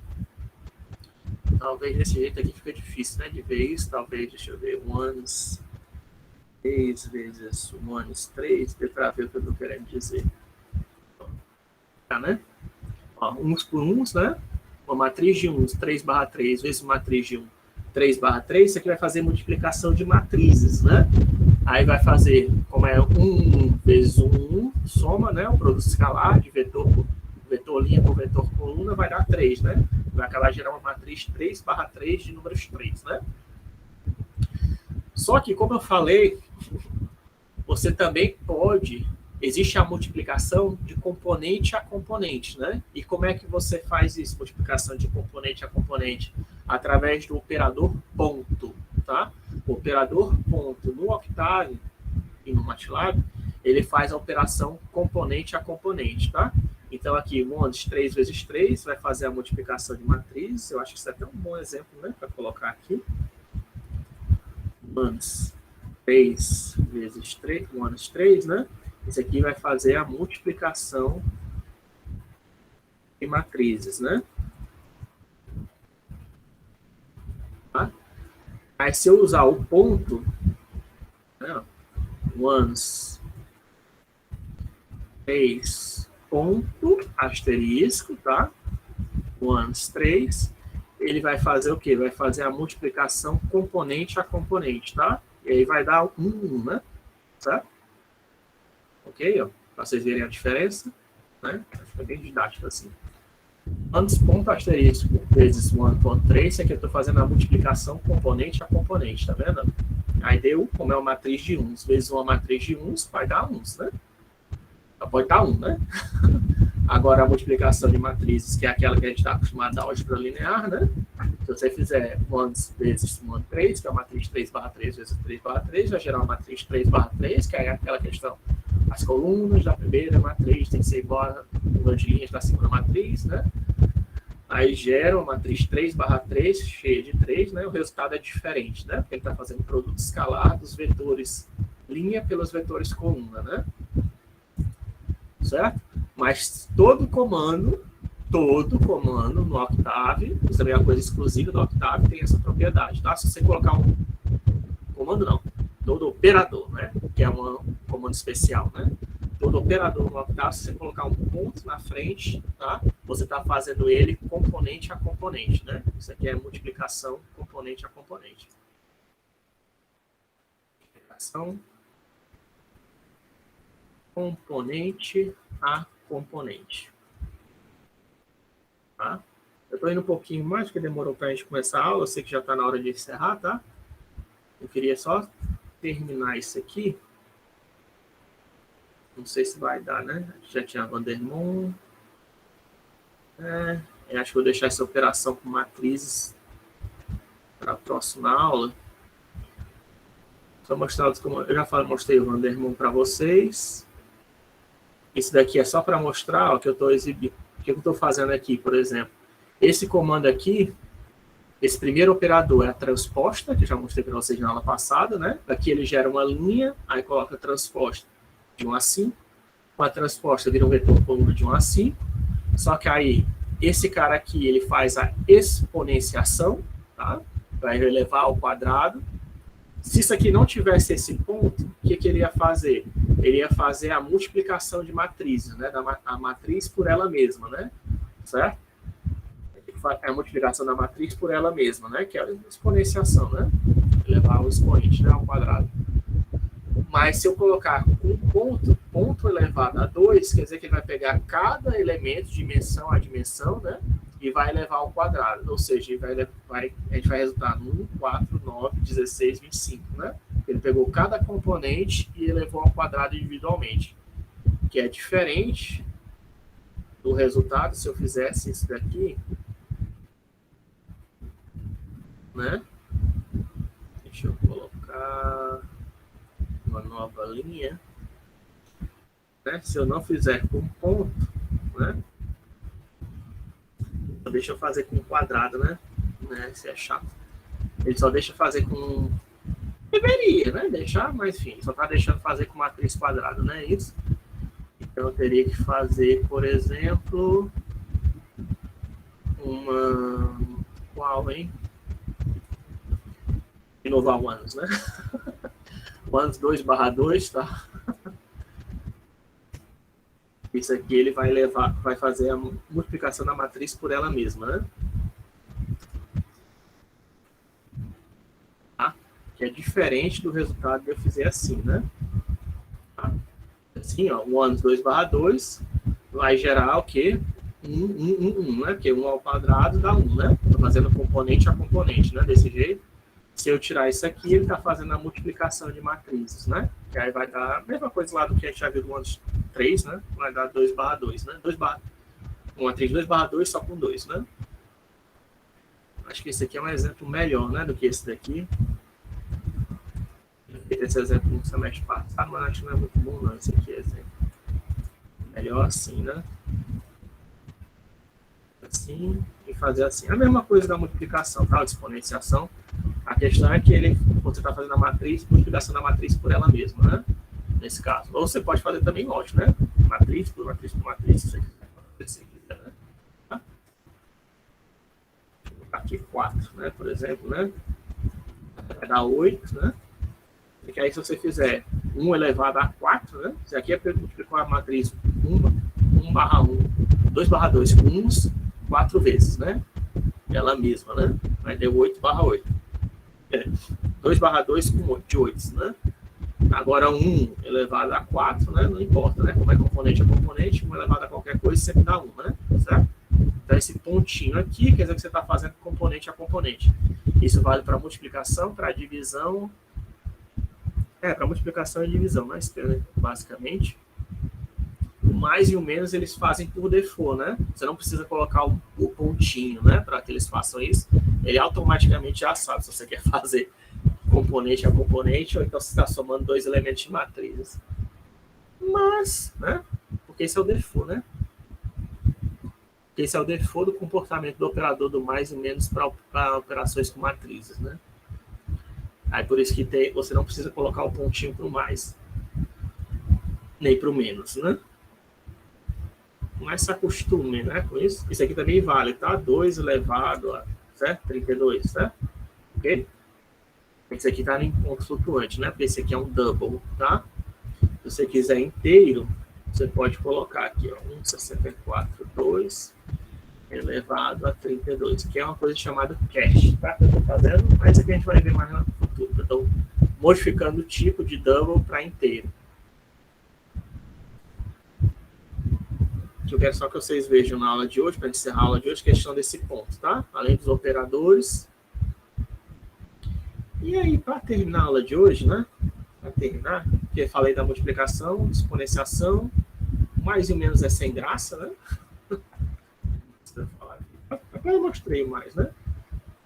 Talvez desse jeito aqui fica difícil, né? De ver isso. Talvez, deixa eu ver, ones 3 vezes ones 3, para ver o que eu estou querendo dizer. Tá, né? Ó, uns por uns, né? Uma matriz de uns, 3/3 vezes uma matriz de 1, 3/3, isso aqui vai fazer multiplicação de matrizes, né? Aí vai fazer, como é 1 vezes 1, soma, né? O produto escalar de vetor linha por vetor coluna vai dar 3, né? Vai acabar gerando uma matriz 3/3 de números 3, né? Só que, como eu falei, você também pode... Existe a multiplicação de componente a componente, né? E como é que você faz isso, multiplicação de componente a componente? Através do operador ponto, tá? O operador ponto no Octave e no MATLAB, ele faz a operação componente a componente, tá? Então aqui, ones 3 vezes 3 vai fazer a multiplicação de matriz. Eu acho que isso é até um bom exemplo, né? Para colocar aqui. Ones 3 vezes 3, ones 3, né? Esse aqui vai fazer a multiplicação de matrizes, né? Tá? Aí, se eu usar o ponto, né? Ones 3, ponto, asterisco, tá? Ones 3, ele vai fazer o quê? Vai fazer a multiplicação componente a componente, tá? E aí vai dar 1, né? Certo? Ok? Para vocês verem a diferença, né? Fica bem didático assim. Antes, ponto asterisco vezes 1.3, isso aqui eu estou fazendo a multiplicação componente a componente, tá vendo? Aí deu, como é uma matriz de uns, vezes uma matriz de uns, vai dar uns, né? Pode dar 1, né? Agora a multiplicação de matrizes, que é aquela que a gente está acostumado a álgebra linear, né? Se você fizer 1 vezes 1, 3, que é a matriz 3/3 vezes 3/3, vai gerar uma matriz 3/3, que é aquela questão. As colunas da primeira matriz tem que ser igual ao número de linhas da segunda matriz, né? Aí gera uma matriz 3/3, cheia de 3, né? O resultado é diferente, né? Porque ele está fazendo produto escalar dos vetores linha pelos vetores coluna, né? Certo? Mas todo comando no Octave, isso também é uma coisa exclusiva do Octave, tem essa propriedade, tá? Se você colocar um comando, não, todo operador, né? Que é um comando especial, né? Todo operador no Octave, se você colocar um ponto na frente, tá? Você está fazendo ele componente a componente, né? Isso aqui é multiplicação componente a componente. Multiplicação componente a componente. Tá? Eu estou indo um pouquinho mais, porque demorou para a gente começar a aula. Eu sei que já está na hora de encerrar, tá? Eu queria só terminar isso aqui. Não sei se vai dar, né? Já tinha Vandermonde. Eu acho que vou deixar essa operação com matrizes para a próxima aula. Só mostrar como eu já mostrei o Vandermonde para vocês. Isso daqui é só para mostrar o que eu estou exibindo. O que eu estou fazendo aqui, por exemplo. Esse comando aqui, esse primeiro operador é a transposta, que eu já mostrei para vocês na aula passada, né? Aqui ele gera uma linha, aí coloca a transposta de 1 a 5. Com a transposta vira um vetor por número de 1 a 5. Só que aí, esse cara aqui, ele faz a exponenciação, tá? Vai elevar ao quadrado. Se isso aqui não tivesse esse ponto, o que ele ia fazer? Ele ia fazer a multiplicação de matrizes, né? A matriz por ela mesma, né? Certo? É a multiplicação da matriz por ela mesma, né? Que é a exponenciação, né? Elevar o expoente, né, ao quadrado. Mas se eu colocar um ponto elevado a 2, quer dizer que ele vai pegar cada elemento, dimensão a dimensão, né? E vai elevar ao quadrado. Ou seja, a gente vai resultar no 1, 4, 9, 16, 25, né? Ele pegou cada componente e elevou ao quadrado individualmente. Que é diferente do resultado se eu fizesse isso daqui, né? Deixa eu colocar uma nova linha, né? Se eu não fizer com ponto, né? Deixa eu fazer com quadrado, né? Isso é chato. Ele só deixa fazer com... Deveria, né? Deixar, mas enfim, só tá deixando fazer com matriz quadrada, né? Isso. Então eu teria que fazer, por exemplo, uma... Qual, hein? Inovar o anos, né? O anos 2/2, tá? Isso aqui ele vai fazer a multiplicação da matriz por ela mesma, né? Tá? Que é diferente do resultado que eu fizer assim, né? Tá? Assim, ó, o anos 2/2 vai gerar o quê? 1, né? Porque 1 ao quadrado dá 1, né? Estou fazendo componente a componente, né? Desse jeito. Se eu tirar isso aqui, ele está fazendo a multiplicação de matrizes, né? Que aí vai dar a mesma coisa lá do que a gente já viu no ano 3, né? Vai dar 2/2, né? Uma matriz 2/2 só com 2, né? Acho que esse aqui é um exemplo melhor, né? Do que esse daqui. Eu fiz esse exemplo no semestre passado, mas acho que não é muito bom, não. Esse aqui é exemplo. Melhor assim, né? Assim e fazer assim. A mesma coisa da multiplicação, tá? A exponenciação. A questão é que você está fazendo a matriz, multiplicação da matriz por ela mesma, né? Nesse caso. Ou você pode fazer também, lógico, né? Matriz por matriz por matriz, se você quiser, né? Tá? Vou colocar aqui 4, né? Por exemplo, né? Vai dar 8, né? E aí, se você fizer 1 elevado a 4, né? Isso aqui é para multiplicar a matriz 1/1, 2/2 com 1 4 vezes, né? Ela mesma, né? Vai ter 8/8. 2/2 com 8, né? Agora 1 elevado a 4, né? Não importa, né? Como é componente a componente, 1 elevado a qualquer coisa sempre dá 1, né? Certo? Então esse pontinho aqui quer dizer que você está fazendo componente a componente. Isso vale para multiplicação, para divisão. Para multiplicação e divisão, né? Basicamente. O mais e o menos eles fazem por default, né? Você não precisa colocar o pontinho, né? Para que eles façam isso. Ele automaticamente já sabe se você quer fazer componente a componente ou então se está somando 2 elementos de matrizes. Mas, né? Porque esse é o default, né? Esse é o default do comportamento do operador do mais e menos para operações com matrizes, né? Aí por isso que você não precisa colocar o pontinho para o mais, nem para o menos, né? Mas se acostume, né, com isso. Isso aqui também vale, tá? 2 elevado a, certo? 32, certo? Ok? Esse aqui tá em ponto flutuante, né? Porque esse aqui é um double, tá? Se você quiser inteiro, você pode colocar aqui, ó, 1,64,2 elevado a 32, que é uma coisa chamada cache, tá? Que eu tô fazendo, mas aqui a gente vai ver mais no futuro. Eu tô modificando o tipo de double para inteiro. Eu quero só que vocês vejam na aula de hoje, para encerrar a aula de hoje, questão desse ponto, tá? Além dos operadores. E aí, para terminar a aula de hoje, né? Para terminar, porque eu falei da multiplicação, exponenciação, mais ou menos é sem graça, né? Eu mostrei mais, né?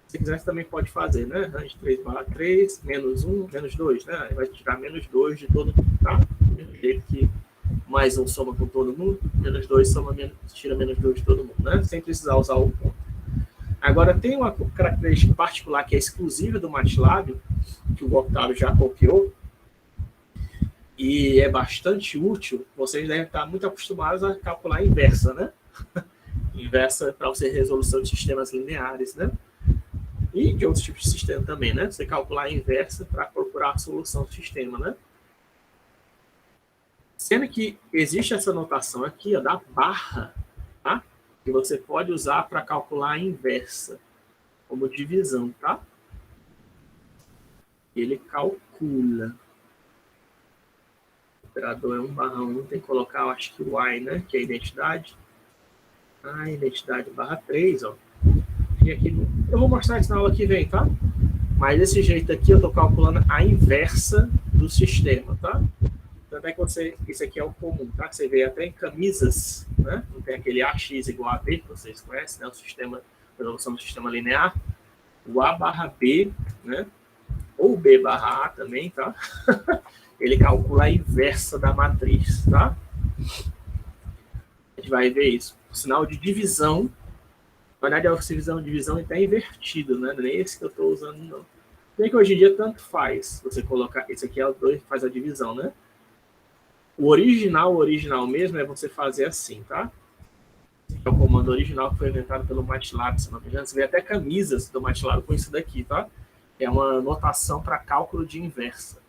Se quiser, você também pode fazer, né? Range 3/3, menos 1, menos 2, né? Aí vai tirar menos 2 de todo, tá? Do jeito que mais 1 soma com todo mundo, menos 2 tira menos 2 de todo mundo, né? Sem precisar usar o ponto. Agora, tem uma característica particular que é exclusiva do MATLAB, que o Octavio já copiou, e é bastante útil. Vocês devem estar muito acostumados a calcular a inversa, né? Inversa para você resolução de sistemas lineares, né? E de outros tipos de sistema também, né? Você calcular a inversa para procurar a solução do sistema, né? Sendo que existe essa notação aqui, ó, da barra, tá? Que você pode usar para calcular a inversa, como divisão, tá? Ele calcula. O operador é 1/1, tem que colocar, eu acho que o y, né? Que é a identidade. A identidade /3, ó. E aqui, eu vou mostrar isso na aula que vem, tá? Mas desse jeito aqui eu estou calculando a inversa do sistema, tá? Também quando isso aqui é o comum, tá? Que você vê até em camisas, né? Não tem aquele AX igual a B, que vocês conhecem, né? O sistema, a resolução do sistema linear. O A/B, né? Ou B/A também, tá? Ele calcula a inversa da matriz, tá? A gente vai ver isso. O sinal de divisão, na verdade, a divisão está invertido, né? Não é esse que eu estou usando, não. Bem que hoje em dia tanto faz você colocar. Esse aqui é o 2 que faz a divisão, né? O original mesmo é você fazer assim, tá? Esse é o comando original que foi inventado pelo MATLAB, se não me engano. Você vê até camisas do MATLAB com isso daqui, tá? É uma notação para cálculo de inversa.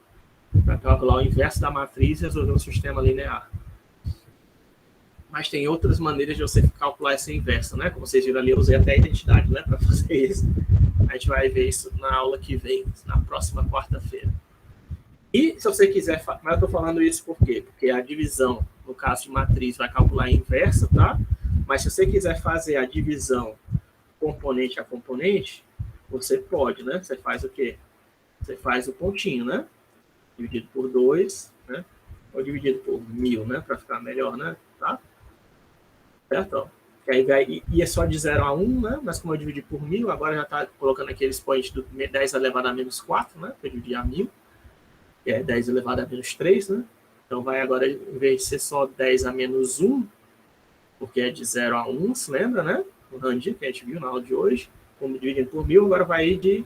Para calcular o inverso da matriz e resolver um sistema linear. Mas tem outras maneiras de você calcular essa inversa, né? Como vocês viram ali, eu usei até a identidade, né? Para fazer isso. A gente vai ver isso na aula que vem, na próxima quarta-feira. E se você quiser, mas eu estou falando isso por quê? Porque a divisão, no caso de matriz, vai calcular a inversa, tá? Mas se você quiser fazer a divisão componente a componente, você pode, né? Você faz o quê? Você faz o pontinho, né? Dividido por 2, né? Ou dividido por 1000, né? Para ficar melhor, né? Tá? Certo? Que aí vai, e é só de 0 a 1, né? Mas como eu dividi por 1000, agora já está colocando aquele expoente do 10 elevado a menos 4, né? Para dividir a 1000. Que é 10 elevado a menos 3, né? Então vai agora, em vez de ser só 10 a menos 1, porque é de 0 a 1, se lembra, né? O randinho que a gente viu na aula de hoje, como dividindo por 1000, agora vai ir de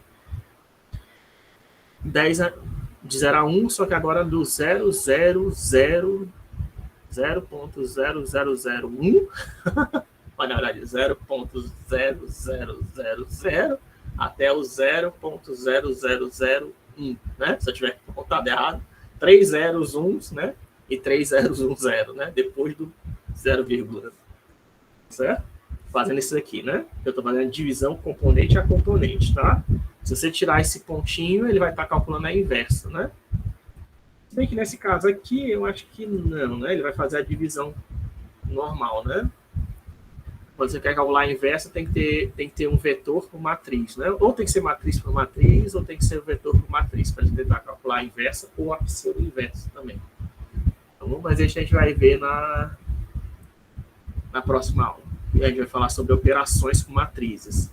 0 a 1, só que agora do 0.0001, mas na verdade 0.0000 até o 0.0001, né? Se eu tiver contado errado, 3 zeros, 1, né? E 3 zeros, 1, 0, né? Depois do 0, certo? Fazendo isso aqui, né? Eu estou fazendo divisão componente a componente, tá? Se você tirar esse pontinho, ele vai estar calculando a inversa, né? Se bem que nesse caso aqui, eu acho que não, né? Ele vai fazer a divisão normal, né? Quando você quer calcular a inversa, tem que ter um vetor por matriz, né? Ou tem que ser matriz por matriz, ou tem que ser vetor por matriz, para tentar calcular a inversa ou a pseudo-inversa também. Então, mas isso a gente vai ver na próxima aula. E a gente vai falar sobre operações com matrizes.